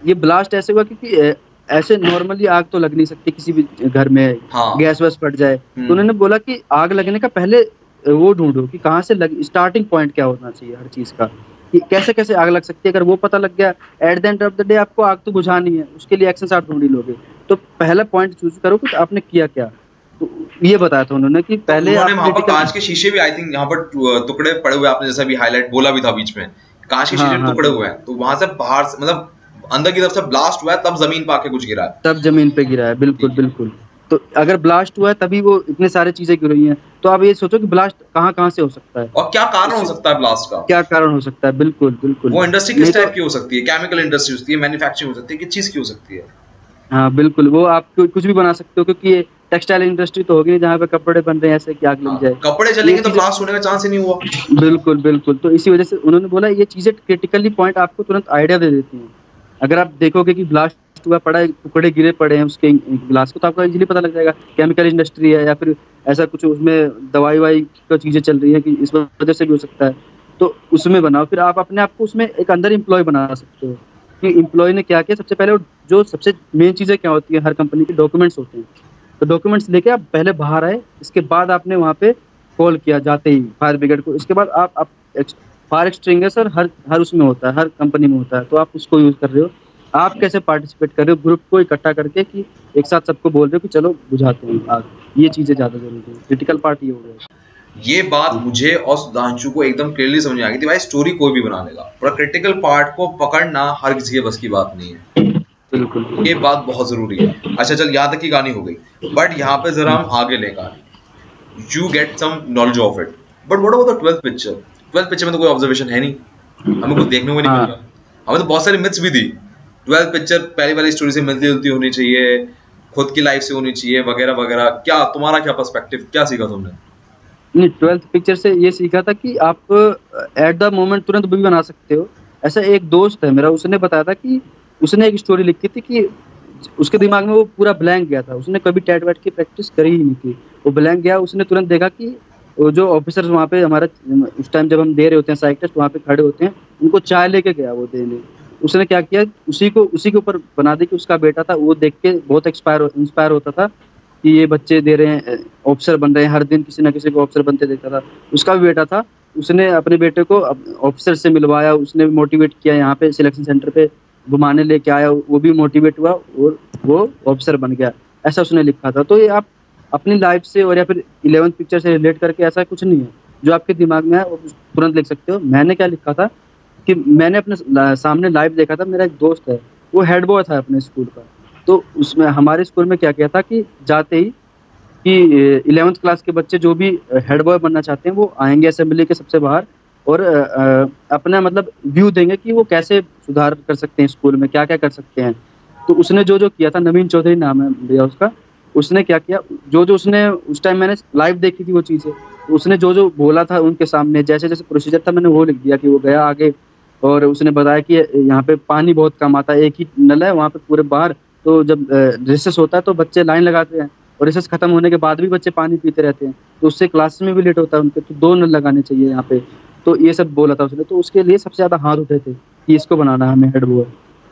ये ब्लास्ट ऐसे हुआ क्योंकि ऐसे नॉर्मली आग तो लग नहीं सकती किसी भी घर में, हाँ। गैस वैस फट जाए। तो उन्होंने बोला कि आग लगने का पहले वो ढूंढो कि कहाँ से लग स्टार्टिंग पॉइंट क्या होना चाहिए हर चीज़ का, कि कैसे कैसे आग लग सकती है। अगर वो पता लग गया, eight the end of the day आपको आग तो बुझानी है, उसके लिए एक्शन आप ढूंढ ही लोगे। तो पहला पॉइंट चूज करो कि आपने किया क्या। तो ये बताया था उन्होंने कि तो पहले उन्होंने आप वहां पर क्रिटिकल। कांच के शीशे भी, आई थिंक यहाँ पर टुकड़े पड़े हुए, आपने जैसा भी हाईलाइट बोला भी था बीच में, कांच के शीशे हाँ के हाँ टुकड़े हुए हैं, तो वहां से बाहर से मतलब अंदर की तरफ से ब्लास्ट हुआ है, तब जमीन पे आके कुछ गिरा है। तब जमीन पे गिरा है, बिल्कुल ठीक है। बिल्कुल। तो अगर ब्लास्ट हुआ है तभी वो इतने सारे चीजें गिर रही हैं। तो आप ये सोचो कि ब्लास्ट कहाँ कहाँ से हो सकता है, और क्या कारण हो इससे सकता है ब्लास्ट का? क्या कारण हो सकता है। बिल्कुल बिल्कुल। वो इंडस्ट्री नहीं किस तो टाइप की हो सकती है? केमिकल इंडस्ट्री हो सकती है, मैन्युफैक्चरिंग हो सकती है, किस चीज की हो सकती है? हाँ बिल्कुल, वो आप कुछ भी बना सकते हो, क्योंकि ये टेक्सटाइल इंडस्ट्री तो होगी नहीं जहाँ पे कपड़े बन रहे हैं ऐसे कि आग हाँ, लग जाए। कपड़े ये जलेंगे तो चीजें ब्लास्ट होने का चांस ही नहीं हुआ। बिल्कुल बिल्कुल, तो इसी वजह से उन्होंने बोला ये चीजें क्रिटिकली पॉइंट आपको तुरंत आइडिया दे देती हैं। अगर आप देखोगे कि ब्लास्ट हुआ पड़ा है, टुकड़े गिरे पड़े हैं उसके ग्लास को, तो आपको इजीली पता लग जाएगा केमिकल इंडस्ट्री है या फिर ऐसा कुछ उसमें दवाई वाई का चीजें चल रही है कि इस वजह से भी हो सकता है। तो उसमें बनाओ, फिर आप अपने आप को उसमें एक अंदर एम्प्लॉय बना सकते हो कि एम्प्लॉय ने क्या किया। सबसे पहले जो सबसे मेन चीजें क्या होती है हर कंपनी की, डॉक्यूमेंट्स होते हैं। तो डॉक्यूमेंट्स लेके आप पहले बाहर आए, इसके बाद आपने वहाँ पे कॉल किया जाते ही फायर ब्रिगेड को। इसके बाद आप फायर एक्सटिंग्विशर हर हर उसमें होता है, हर कंपनी में होता है, तो आप उसको यूज कर रहे हो। आप कैसे पार्टिसिपेट कर रहे हो ग्रुप को इकट्ठा करके कि एक साथ सबको बोल रहे हो कि चलो बुझाते हैं आग। ये चीजें ज्यादा जरूरी है, क्रिटिकल पार्ट ये हो गया। ये बात मुझे और सुधांशु को एकदम क्लियरली समझ में आ गई थी, भाई स्टोरी कोई भी बना लेगा, पर क्रिटिकल पार्ट को पकड़ना हर किसी के बस की बात नहीं है। बिल्कुल ये बिल्कुल। बात बहुत जरूरी है। अच्छा चल, यहाँ तक की कहानी हो गई, बट यहाँ पे जरा हम आगे लें कहानी। You get some knowledge of it, but what about the 12th picture? 12th picture में तो कोई ऑब्जर्वेशन है नहीं, हमें कुछ देखने को नहीं मिल हाँ रहा। हमें तो बहुत सारी मिथ्स भी दी। 12th पिक्चर पहली वाली स्टोरी से मिलती जुलती होनी चाहिए, खुद की लाइफ से होनी चाहिए, वगैरह वगैरह। क्या तुम्हारा क्या पर्सपेक्टिव, क्या सीखा तुमने? नहीं, 12th पिक्चर से ये सीखा था कि आप एट द मोमेंट तुरंत भी बना सकते हो। ऐसा एक दोस्त है मेरा, उसने बताया था कि उसने एक स्टोरी लिखी थी कि उसके दिमाग में वो पूरा ब्लैंक गया था। उसने कभी टेट वेट की प्रैक्टिस करी ही नहीं थी। वो ब्लैंक गया, उसने तुरंत देखा कि वो जो ऑफिसर्स वहाँ पे हमारा उस टाइम जब हम दे रहे होते हैं साइक टेस्ट, वहाँ पे खड़े होते हैं, उनको चाय लेके गया वो देने। उसने क्या किया, उसी के ऊपर बना दी कि उसका बेटा था। वो देख के बहुत इंस्पायर होता था कि ये बच्चे दे रहे हैं, ऑफिसर बन रहे हैं, हर दिन किसी ना किसी को ऑफिसर बनते देखता था। उसका भी बेटा था, उसने अपने बेटे को ऑफिसर से मिलवाया, उसने भी मोटिवेट किया, यहाँ पे सिलेक्शन सेंटर पे घुमाने लेके आया, वो भी मोटिवेट हुआ और वो ऑफिसर बन गया। ऐसा उसने लिखा था। तो ये आप अपनी लाइफ से और या फिर 11th पिक्चर से रिलेट करके ऐसा कुछ नहीं है, जो आपके दिमाग में है वो तुरंत लिख सकते हो। मैंने क्या लिखा था कि मैंने अपने सामने लाइव देखा था। मेरा एक दोस्त है, वो हेड बॉय था अपने स्कूल का। तो उसमें हमारे स्कूल में क्या किया था कि जाते ही कि 11th क्लास के बच्चे जो भी हेड बॉय बनना चाहते हैं वो आएंगे असेंबली के सबसे बाहर और अपना मतलब व्यू देंगे कि वो कैसे सुधार कर सकते हैं स्कूल में, क्या क्या कर सकते हैं। तो उसने जो जो किया था, नवीन चौधरी नाम है भैया उसका, उसने क्या किया, जो जो उसने उस टाइम मैंने लाइव देखी थी वो चीज़ें, तो उसने जो जो बोला था उनके सामने, जैसे जैसे प्रोसीजर था मैंने वो लिख दिया कि वो गया आगे और उसने बताया कि यहाँ पे पानी बहुत कम आता है, एक ही नल है वहाँ पे पूरे बाहर। तो जब रिसेस होता है तो बच्चे लाइन लगाते हैं और रिसेस खत्म होने के बाद भी बच्चे पानी पीते रहते हैं, तो उससे क्लास में भी लेट होता है उनके, तो 2 नल लगाने चाहिए यहाँ पे। तो ये सब बोला था उसने, तो उसके लिए सबसे ज़्यादा हाथ उठे थे कि इसको बनाना है हमें हेड बॉय।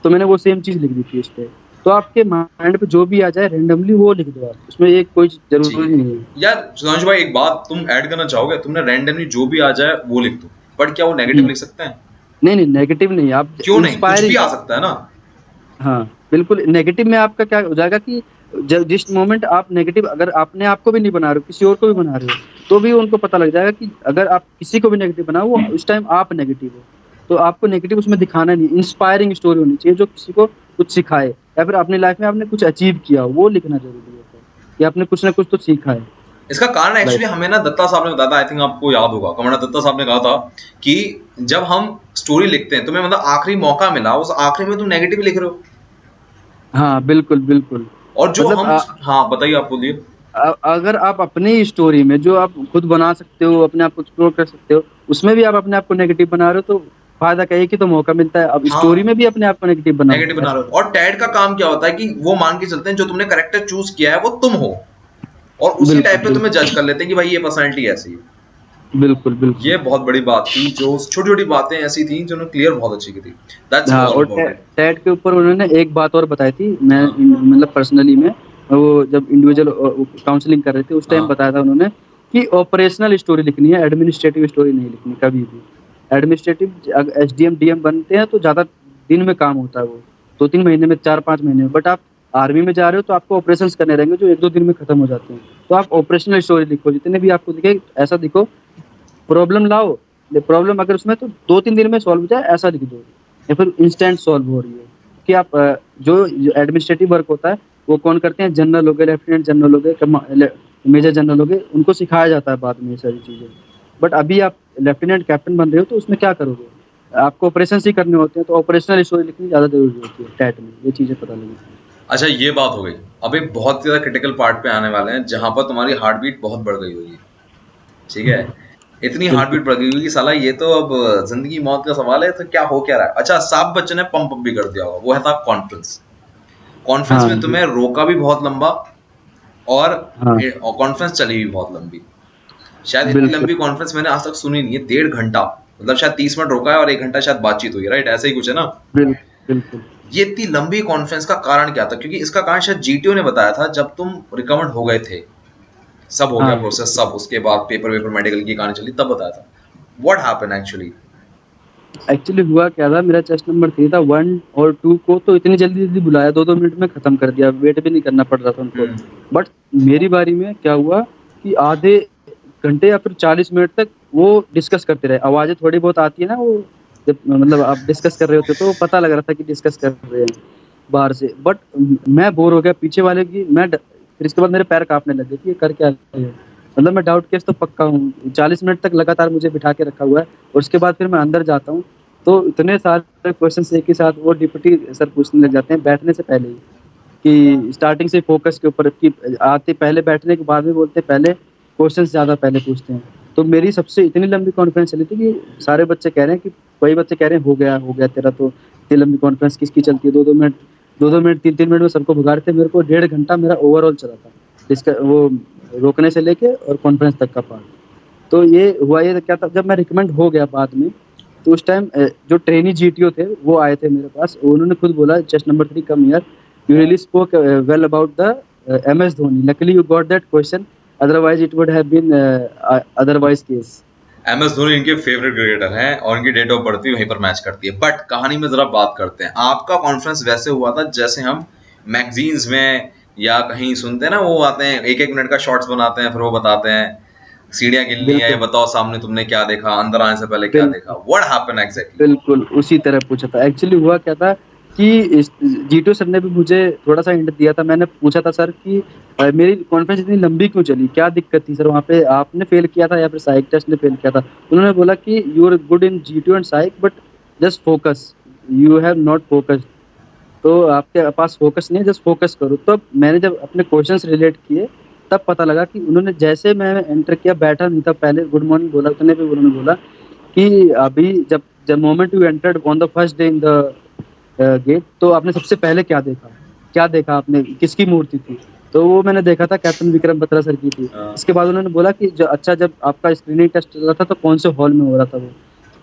तो मैंने वो सेम चीज़ लिख दी थी उस पे। तो आपके माइंड पे जो भी आ जाए रैंडमली वो लिख दो आप, उसमें ये कोई ठीक ज़रूरी नहीं है है। यार। सुधांशु भाई, एक बात तुम ऐड करना चाहोगे? तुमने रैंडमली जो भी आ जाए वो लिख दो, बट क्या वो नेगेटिव हुँ। लिख सकते हैं? नहीं, नहीं नेगेटिव नहीं, आप क्यों नहीं, कुछ भी इंस्पायरिंग। आ सकता है ना। हाँ, बिल्कुल नेगेटिव में आपका क्या हो जाएगा कि जिस मोमेंट आप नेगेटिव, अगर अपने आप को भी नहीं बना रहे हो, किसी और को भी बना रहे हो, तो भी उनको पता लग जाएगा कि अगर आप किसी को भी नेगेटिव बनाओ, वो उस टाइम आप नेगेटिव हो। तो आपको नेगेटिव उसमें दिखाना नहीं, इंस्पायरिंग स्टोरी होनी चाहिए जो किसी को कुछ सिखाए या फिर अपनी लाइफ में आपने कुछ अचीव किया हो, वो लिखना ज़रूरी होता है कि आपने कुछ ना कुछ तो सीखा है इसका कारण लाइफ एक्चुअली में। हमें ना दत्ता साहब ने बताया था, आई थिंक आपको याद होगा, कमला दत्ता साहब ने कहा था कि जब हम स्टोरी लिखते हैं, तुम्हें मतलब आखिरी मौका मिला, उस आखिरी में तुम नेगेटिव लिख रहे हो। हाँ, बिल्कुल, बिल्कुल। और जो मतलब हम, हाँ बताइए, आप बोलिए। अगर आप अपनी स्टोरी में जो आप खुद बना सकते हो, अपने आप को एक्सप्लोर कर सकते हो, उसमें भी आप अपने आप को नेगेटिव बना रहे हो, तो फ़ायदा क्या है कि तो मौका मिलता है। अब स्टोरी हाँ, में भी अपने आप को नेगेटिव बनाओ, नेगेटिव बना ऐसा रहे हो। और टैड का काम क्या होता है कि वो मान के चलते हैं जो तुमने करेक्टर चूज किया है वो तुम हो, और उसी बिल्कुल, टाइप पे तुम्हें बिल्कुल। जज कर लेते हैं कि भाई ये पर्सनैलिटी ऐसी है। बिल्कुल, बिल्कुल। ये बहुत बड़ी बात थी, जो छोटी छोटी बातें ऐसी थी जो क्लियर बहुत अच्छी की थी। दैट्स हाँ, मोस्ट और इम्पोर्टेंट। टैट के ऊपर उन्होंने एक बात और बताई थी, मैं हाँ मतलब पर्सनली में वो जब इंडिविजुअल काउंसलिंग कर रहे थे उस टाइम हाँ बताया था उन्होंने कि ऑपरेशनल स्टोरी लिखनी है, एडमिनिस्ट्रेटिव स्टोरी नहीं लिखनी कभी भी। एडमिनिस्ट्रेटिव एसडीएम डीएम बनते हैं तो ज़्यादा दिन में काम होता है वो, 2-3 महीने में, 4-5 महीने में। बट आप आर्मी में जा रहे हो तो आपको ऑपरेशंस करने रहेंगे जो 1-2 दिन में खत्म हो जाते हैं। तो आप ऑपरेशनल स्टोरी लिखो, जितने भी आपको दिखे ऐसा दिखो, प्रॉब्लम लाओ, प्रॉब्लम अगर उसमें तो 2-3 दिन में सॉल्व हो जाए ऐसा लिख दो, या फिर इंस्टेंट सॉल्व हो रही है। कि आप जो एडमिनिस्ट्रेटिव वर्क होता है वो कौन करते हैं, जनरल हो गए, लेफ्टिनेंट जनरल हो गए, मेजर जनरल हो गए, उनको सिखाया जाता है बाद में ये सारी चीज़ें। बट अभी आप लेफ्टिनेंट कैप्टन बन रहे हो तो उसमें क्या करोगे, आपको ऑपरेशंस ही करने होते हैं, तो ऑपरेशनल स्टोरी लिखनी ज़्यादा जरूरी होती है टैट में, ये चीज़ें पता लगी। अच्छा, ये बात हो गई। अब एक बहुत ज़्यादा क्रिटिकल पार्ट पे आने वाले हैं जहाँ पर तुम्हारी हार्ट बीट बहुत बढ़ गई होगी, ठीक है? इतनी हार्ट बीट बढ़ गई होगी कि साला ये तो अब जिंदगी मौत का सवाल है, तो क्या हो क्या रहा है। अच्छा, साहब बच्चन ने पंप भी कर दिया होगा, वो है था कॉन्फ्रेंस। कॉन्फ्रेंस हाँ में तुम्हें रोका भी बहुत लंबा, और हाँ कॉन्फ्रेंस चली भी बहुत लंबी। शायद इतनी बिल्कुल लंबी कॉन्फ्रेंस मैंने आज तक सुनी नहीं है, 1.5 घंटा, मतलब शायद 30 मिनट रोका है और 1 घंटा शायद बातचीत हुई है, राइट? ऐसा ही कुछ है ना? बिल्कुल ये इतनी लंबी कॉन्फ्रेंस का कारण क्या था? क्योंकि इसका कारण शायद जीटीओ ने बताया था जब तुम रिकमेंड हो गए थे, सब हो गया हाँ। प्रोसेस, सब उसके बाद पेपर वेपर मेडिकल की कहानी चली, तब बताया था। What happened actually? एक्चुअली हुआ क्या था, मेरा चेस्ट नंबर 3 था, 1 और 2 को तो इतनी जल्दी बुलाया, 2-2 मिनट में खत्म कर दिया, वेट भी नहीं करना पड़ रहा था उनको। बट मेरी बारी में क्या हुआ कि आधे घंटे या फिर 40 मिनट तक वो डिस्कस करते रहे। आवाज़ें थोड़ी बहुत आती है ना, वो जब मतलब आप डिस्कस कर रहे होते तो पता लग रहा था कि डिस्कस कर रहे हैं बाहर से। बट मैं बोर हो गया पीछे वाले की, फिर इसके बाद मेरे पैर कांपने लगे कि ये कर क्या रहे हैं। मतलब मैं डाउट केस तो पक्का हूँ, 40 मिनट तक लगातार मुझे बिठा के रखा हुआ है, और उसके बाद फिर मैं अंदर जाता हूँ तो इतने सारे क्वेश्चन एक ही साथ वो डिप्टी सर पूछने लग जाते हैं बैठने से पहले ही, कि स्टार्टिंग से फोकस के ऊपर, कि आते पहले बैठने के बाद में बोलते पहले क्वेश्चन ज़्यादा पहले पूछते हैं। तो मेरी सबसे इतनी लंबी कॉन्फ्रेंस चली थी कि सारे बच्चे कह रहे हैं, कि कोई बच्चे कह रहे हैं हो गया तेरा, तो इतनी लंबी कॉन्फ्रेंस किसकी चलती है, 2-2 मिनट 3-3 मिनट में सबको भगा रहे थे। मेरे को 1.5 घंटा मेरा ओवरऑल चला था, जिसका वो रोकने से लेके और कॉन्फ्रेंस तक का पार्ट। तो ये हुआ, ये क्या था, जब मैं रिकमेंड हो गया बाद में, तो उस टाइम जो ट्रेनी जीटीओ थे वो आए थे मेरे पास, उन्होंने खुद बोला chest number 3 come here, you really spoke well about the MS Dhoni, luckily you got that question, otherwise it would have been otherwise case. MS Dhoni इनके फेवरेट क्रिकेटर हैं और इनकी डेट ऑफ बर्थ भी वहीं पर मैच करती है। बट कहानी में जरा बात करते हैं। आपका कॉन्फ्रेंस वैसे हुआ था जैसे हम मैगजीन्स में या कहीं सुनते हैं ना, वो आते हैं 1-1 मिनट का शॉर्ट्स बनाते हैं, फिर वो बताते हैं सीढ़ियां गिननी है, ये बिल्कुल बताओ सामने तुमने क्या देखा, अंदर आने से पहले क्या देखा। बिल्कुल व्हाट हैपेंड एग्जैक्टली? बिल्कुल उसी तरह पूछा था। एक्चुअली हुआ क्या था कि जीटू सर ने भी मुझे थोड़ा सा हिंट दिया था। मैंने पूछा था सर कि मेरी कॉन्फ्रेंस इतनी लंबी क्यों चली, क्या दिक्कत थी सर, वहाँ पे आपने फेल किया था या फिर साइक टेस्ट ने फेल किया था। उन्होंने बोला कि you are good in GTO and psych but just focus, you have not focused, तो आपके पास फोकस नहीं है, जस्ट फोकस करो। तब मैंने जब अपने क्वेश्चंस रिलेट किए तब पता लगा कि उन्होंने, जैसे मैं एंटर किया, बैठा नहीं था, पहले गुड मॉर्निंग बोला, उतने पे उन्होंने बोला कि अभी जब जब moment you entered on the first day in the gate, तो आपने सबसे पहले क्या देखा आपने, किसकी मूर्ति थी। तो वो मैंने देखा था कैप्टन विक्रम बत्रा सर की थी। इसके बाद उन्होंने बोला कि अच्छा जब आपका स्क्रीनिंग टेस्ट चल रहा था तो कौन से हॉल में हो रहा था वो,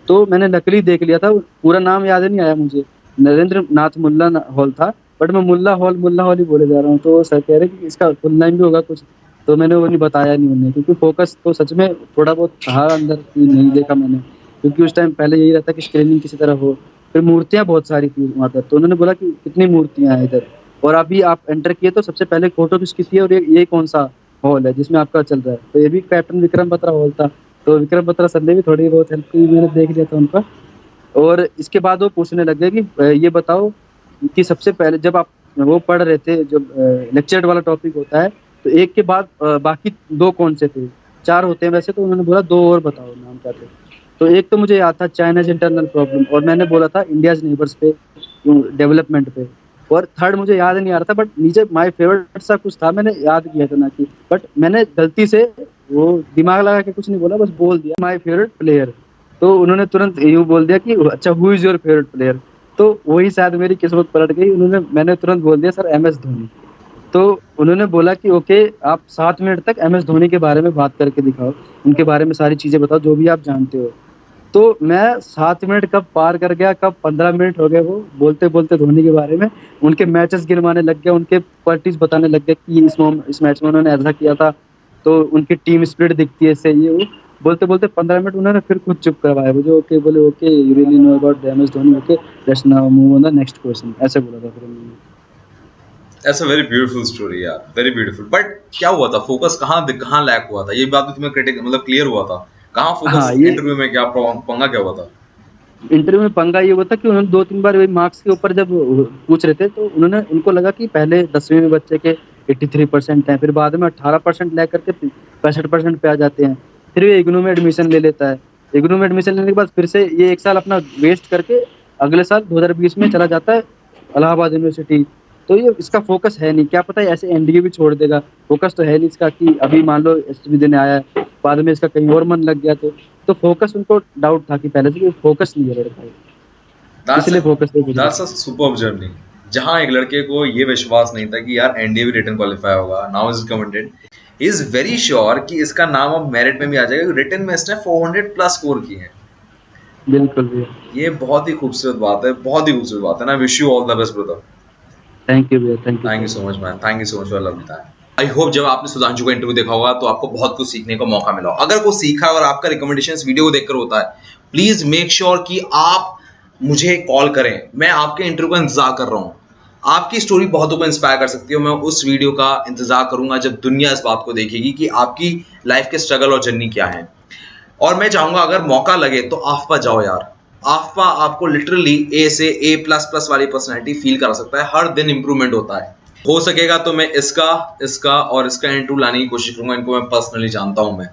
तो मैंने नकली देख लिया था, पूरा नाम याद नहीं आया मुझे, नरेंद्र नाथ मुल्ला हॉल था, बट मैं मुल्ला हॉल ही बोले जा रहा हूँ। तो सर कह रहे कि इसका फुल नाम भी होगा कुछ, तो मैंने वो नहीं बताया नहीं उन्हें, क्योंकि फोकस तो सच में थोड़ा बहुत था अंदर कि नहीं देखा मैंने, क्योंकि उस टाइम पहले यही रहता कि स्क्रीनिंग किसी तरह हो। फिर मूर्तियाँ बहुत सारी थी वहाँ पर, तो उन्होंने बोला कि कितनी मूर्तियाँ हैं इधर, और अभी आप एंटर किए तो सबसे पहले फोटो किसकी थी, और ये कौन सा हॉल है जिसमें आपका चल रहा है। तो ये भी कैप्टन विक्रम बत्रा हॉल था। तो विक्रम बत्रा सर ने भी थोड़ी बहुत हेल्प की, मैंने देख लिया था उनका। और इसके बाद वो पूछने लगे कि ये बताओ कि सबसे पहले जब आप वो पढ़ रहे थे, जब लेक्चर वाला टॉपिक होता है, तो एक के बाद बाकी 2 कौन से थे, 4 होते हैं वैसे, तो उन्होंने बोला 2 और बताओ नाम क्या थे। तो एक तो मुझे याद था चाइनाज इंटरनल प्रॉब्लम, और मैंने बोला था इंडियाज नेबर्स पे, डेवलपमेंट पे, और थर्ड मुझे याद नहीं आ रहा था, बट नीचे माय फेवरेट सा कुछ था, मैंने याद किया था ना कि, बट मैंने गलती से वो दिमाग लगा के कुछ नहीं बोला, बस बोल दिया माय फेवरेट प्लेयर। तो उन्होंने तुरंत यूँ बोल दिया कि अच्छा who is your favourite player. तो वही शायद मेरी किस्मत पलट गई, मैंने तुरंत बोल दिया सर एमएस धोनी। तो उन्होंने बोला कि ओके, आप 7 मिनट तक एमएस धोनी के बारे में बात करके दिखाओ, उनके बारे में सारी चीज़ें बताओ जो भी आप जानते हो। तो मैं 7 मिनट कब पार कर गया, कब 15 मिनट हो गए, वो बोलते बोलते धोनी के बारे में, उनके मैचेस गिनवाने लग गया, उनके क्वालिटीज बताने लग गया कि इस मैच में उन्होंने ऐसा किया था, तो उनकी टीम स्पिरिट दिखती है, इससे ये वो बोलते-बोलते 15 मिनट उन्होंने फिर खुद चुप करवाया मुझे, ओके बोले, "okay, you really know about MS Dhoni, okay, let's now move on the next question" ऐसे बोला था फिर उन्होंने। That's a very beautiful story यार, very beautiful. But क्या हुआ था, फोकस कहाँ लैक हुआ था, ये बात भी तुम्हें क्रिटिक मतलब क्लियर हुआ था, कहाँ फोकस हाँ, ये इंटरव्यू में क्या पंगा क्या हुआ था? इंटरव्यू में पंगा ये हुआ था कि उन्होंने 2-3 बार वही मार्क्स के ऊपर जब पूछ रहे थे, तो उनको लगा कि पहले 10वीं में बच्चे के 83% हैं, फिर बाद में 18% ला करके 65% पे आ जाते हैं। फिर ये इग्नू में एडमिशन ले लेता है। इग्नू में एडमिशन लेने के बाद फिर से ये 1 साल अपना वेस्ट करके अगले साल 2020 में चला जाता है इलाहाबाद यूनिवर्सिटी। तो ये इसका फोकस है नहीं, क्या पता है ऐसे एनडीए भी छोड़ देगा। फोकस तो है नहीं इसका कि अभी मान लो एसबी देने आया है, बाद में इसका कहीं और मन लग गया तो फोकस उनको डाउट था कि पहले से कि फोकस नहीं है लड़का ये, इसलिए फोकस नहीं किया। That's a superb journey. जहाँ एक लड़के को ये विश्वास नहीं था कि यार एनडीए भी रिटन क्वालिफाई होगा, now is committed, he is very sure कि इसका नाम अब मेरिट में भी आ जाएगा, रिटन में इसने 400 प्लस स्कोर किए हैं। बिल्कुल भैया, ये बहुत ही खूबसूरत बात है, बहुत ही खूबसूरत बात है ना। Wish you all the best brother. Thank you भैया, thank thank you so much man, thank you so much for love that. I hope जब आपने सुधांशु का इंटरव्यू देखा होगा तो आपको बहुत कुछ सीखने का मौका मिला। अगर कुछ सीखा और आपका रिकमेंडेशन इस वीडियो को देखकर होता है, प्लीज मेक श्योर कि आप मुझे कॉल करें, मैं आपके इंटरव्यू का इंतजार कर रहा हूँ। आपकी स्टोरी बहुतों को इंस्पायर कर सकती है। मैं उस वीडियो का इंतजार करूंगा जब दुनिया इस बात को देखेगी कि आपकी लाइफ के स्ट्रगल और जर्नी क्या है। और मैं चाहूंगा अगर मौका लगे तो आफ्पा जाओ यार। आफ्पा आपको लिटरली ए से A++ वाली पर्सनैलिटी फील करा सकता है। हर दिन इंप्रूवमेंट होता है। हो सकेगा तो मैं इसका और इसका इंटरव्यू लाने की कोशिश करूंगा। इनको मैं पर्सनली जानता हूं मैं,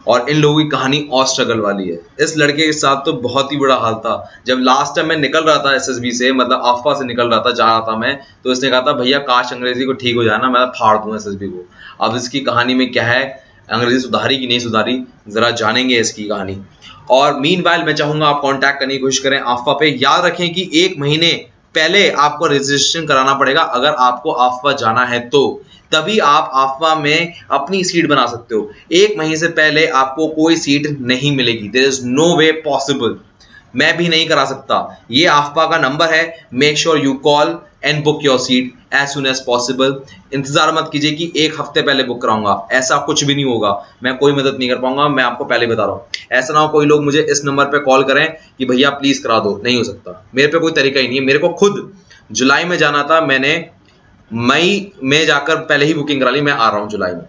और इन लोगों की कहानी और स्ट्रगल वाली है। इस लड़के के साथ तो बहुत ही बुरा हाल था। जब लास्ट टाइम मैं निकल रहा था एसएसबी से, मतलब आफ्पा से निकल रहा था, जा रहा था मैं, तो इसने कहा था भैया काश अंग्रेजी को ठीक हो जाए ना, मैं फाड़ दूं एसएसबी को। अब इसकी कहानी में क्या है, अंग्रेजी सुधारी कि नहीं सुधारी, जरा जानेंगे इसकी कहानी। और मीनवाइल मैं चाहूंगा आप कांटेक्ट करने की कोशिश करें आफ्पा पे। याद रखें कि 1 महीने पहले आपको रजिस्ट्रेशन कराना पड़ेगा। अगर आपको आफ्पा जाना है तो तभी आप आफ्पा में अपनी सीट बना सकते हो। 1 महीने से पहले आपको कोई सीट नहीं मिलेगी, there is no way possible. मैं भी नहीं करा सकता। ये आफ्पा का नंबर है, make sure you call and book your seat as soon as possible. इंतजार मत कीजिए कि 1 हफ्ते पहले बुक कराऊंगा, ऐसा कुछ भी नहीं होगा। मैं कोई मदद नहीं कर पाऊंगा, मैं आपको पहले बता रहा हूँ। ऐसा ना हो कोई लोग मुझे इस नंबर पे कॉल करें कि भैया प्लीज करा दो, नहीं हो सकता। मेरे पे कोई तरीका ही नहीं है। मेरे को खुद जुलाई में जाना था, मैंने मई में जाकर पहले ही बुकिंग करा ली, मैं आ रहा हूँ जुलाई में।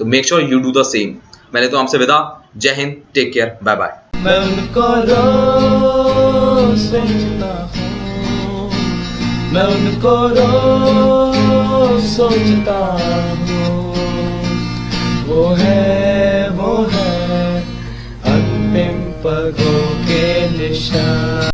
तो make sure you do the same. मैंने तो हमसे विदा, Jai Hind, take care, bye bye. मैं उनको रोज सोचता हूँ, मैं उनको रोज सोचता हूँ। वो है अंतिम पगों के निशान।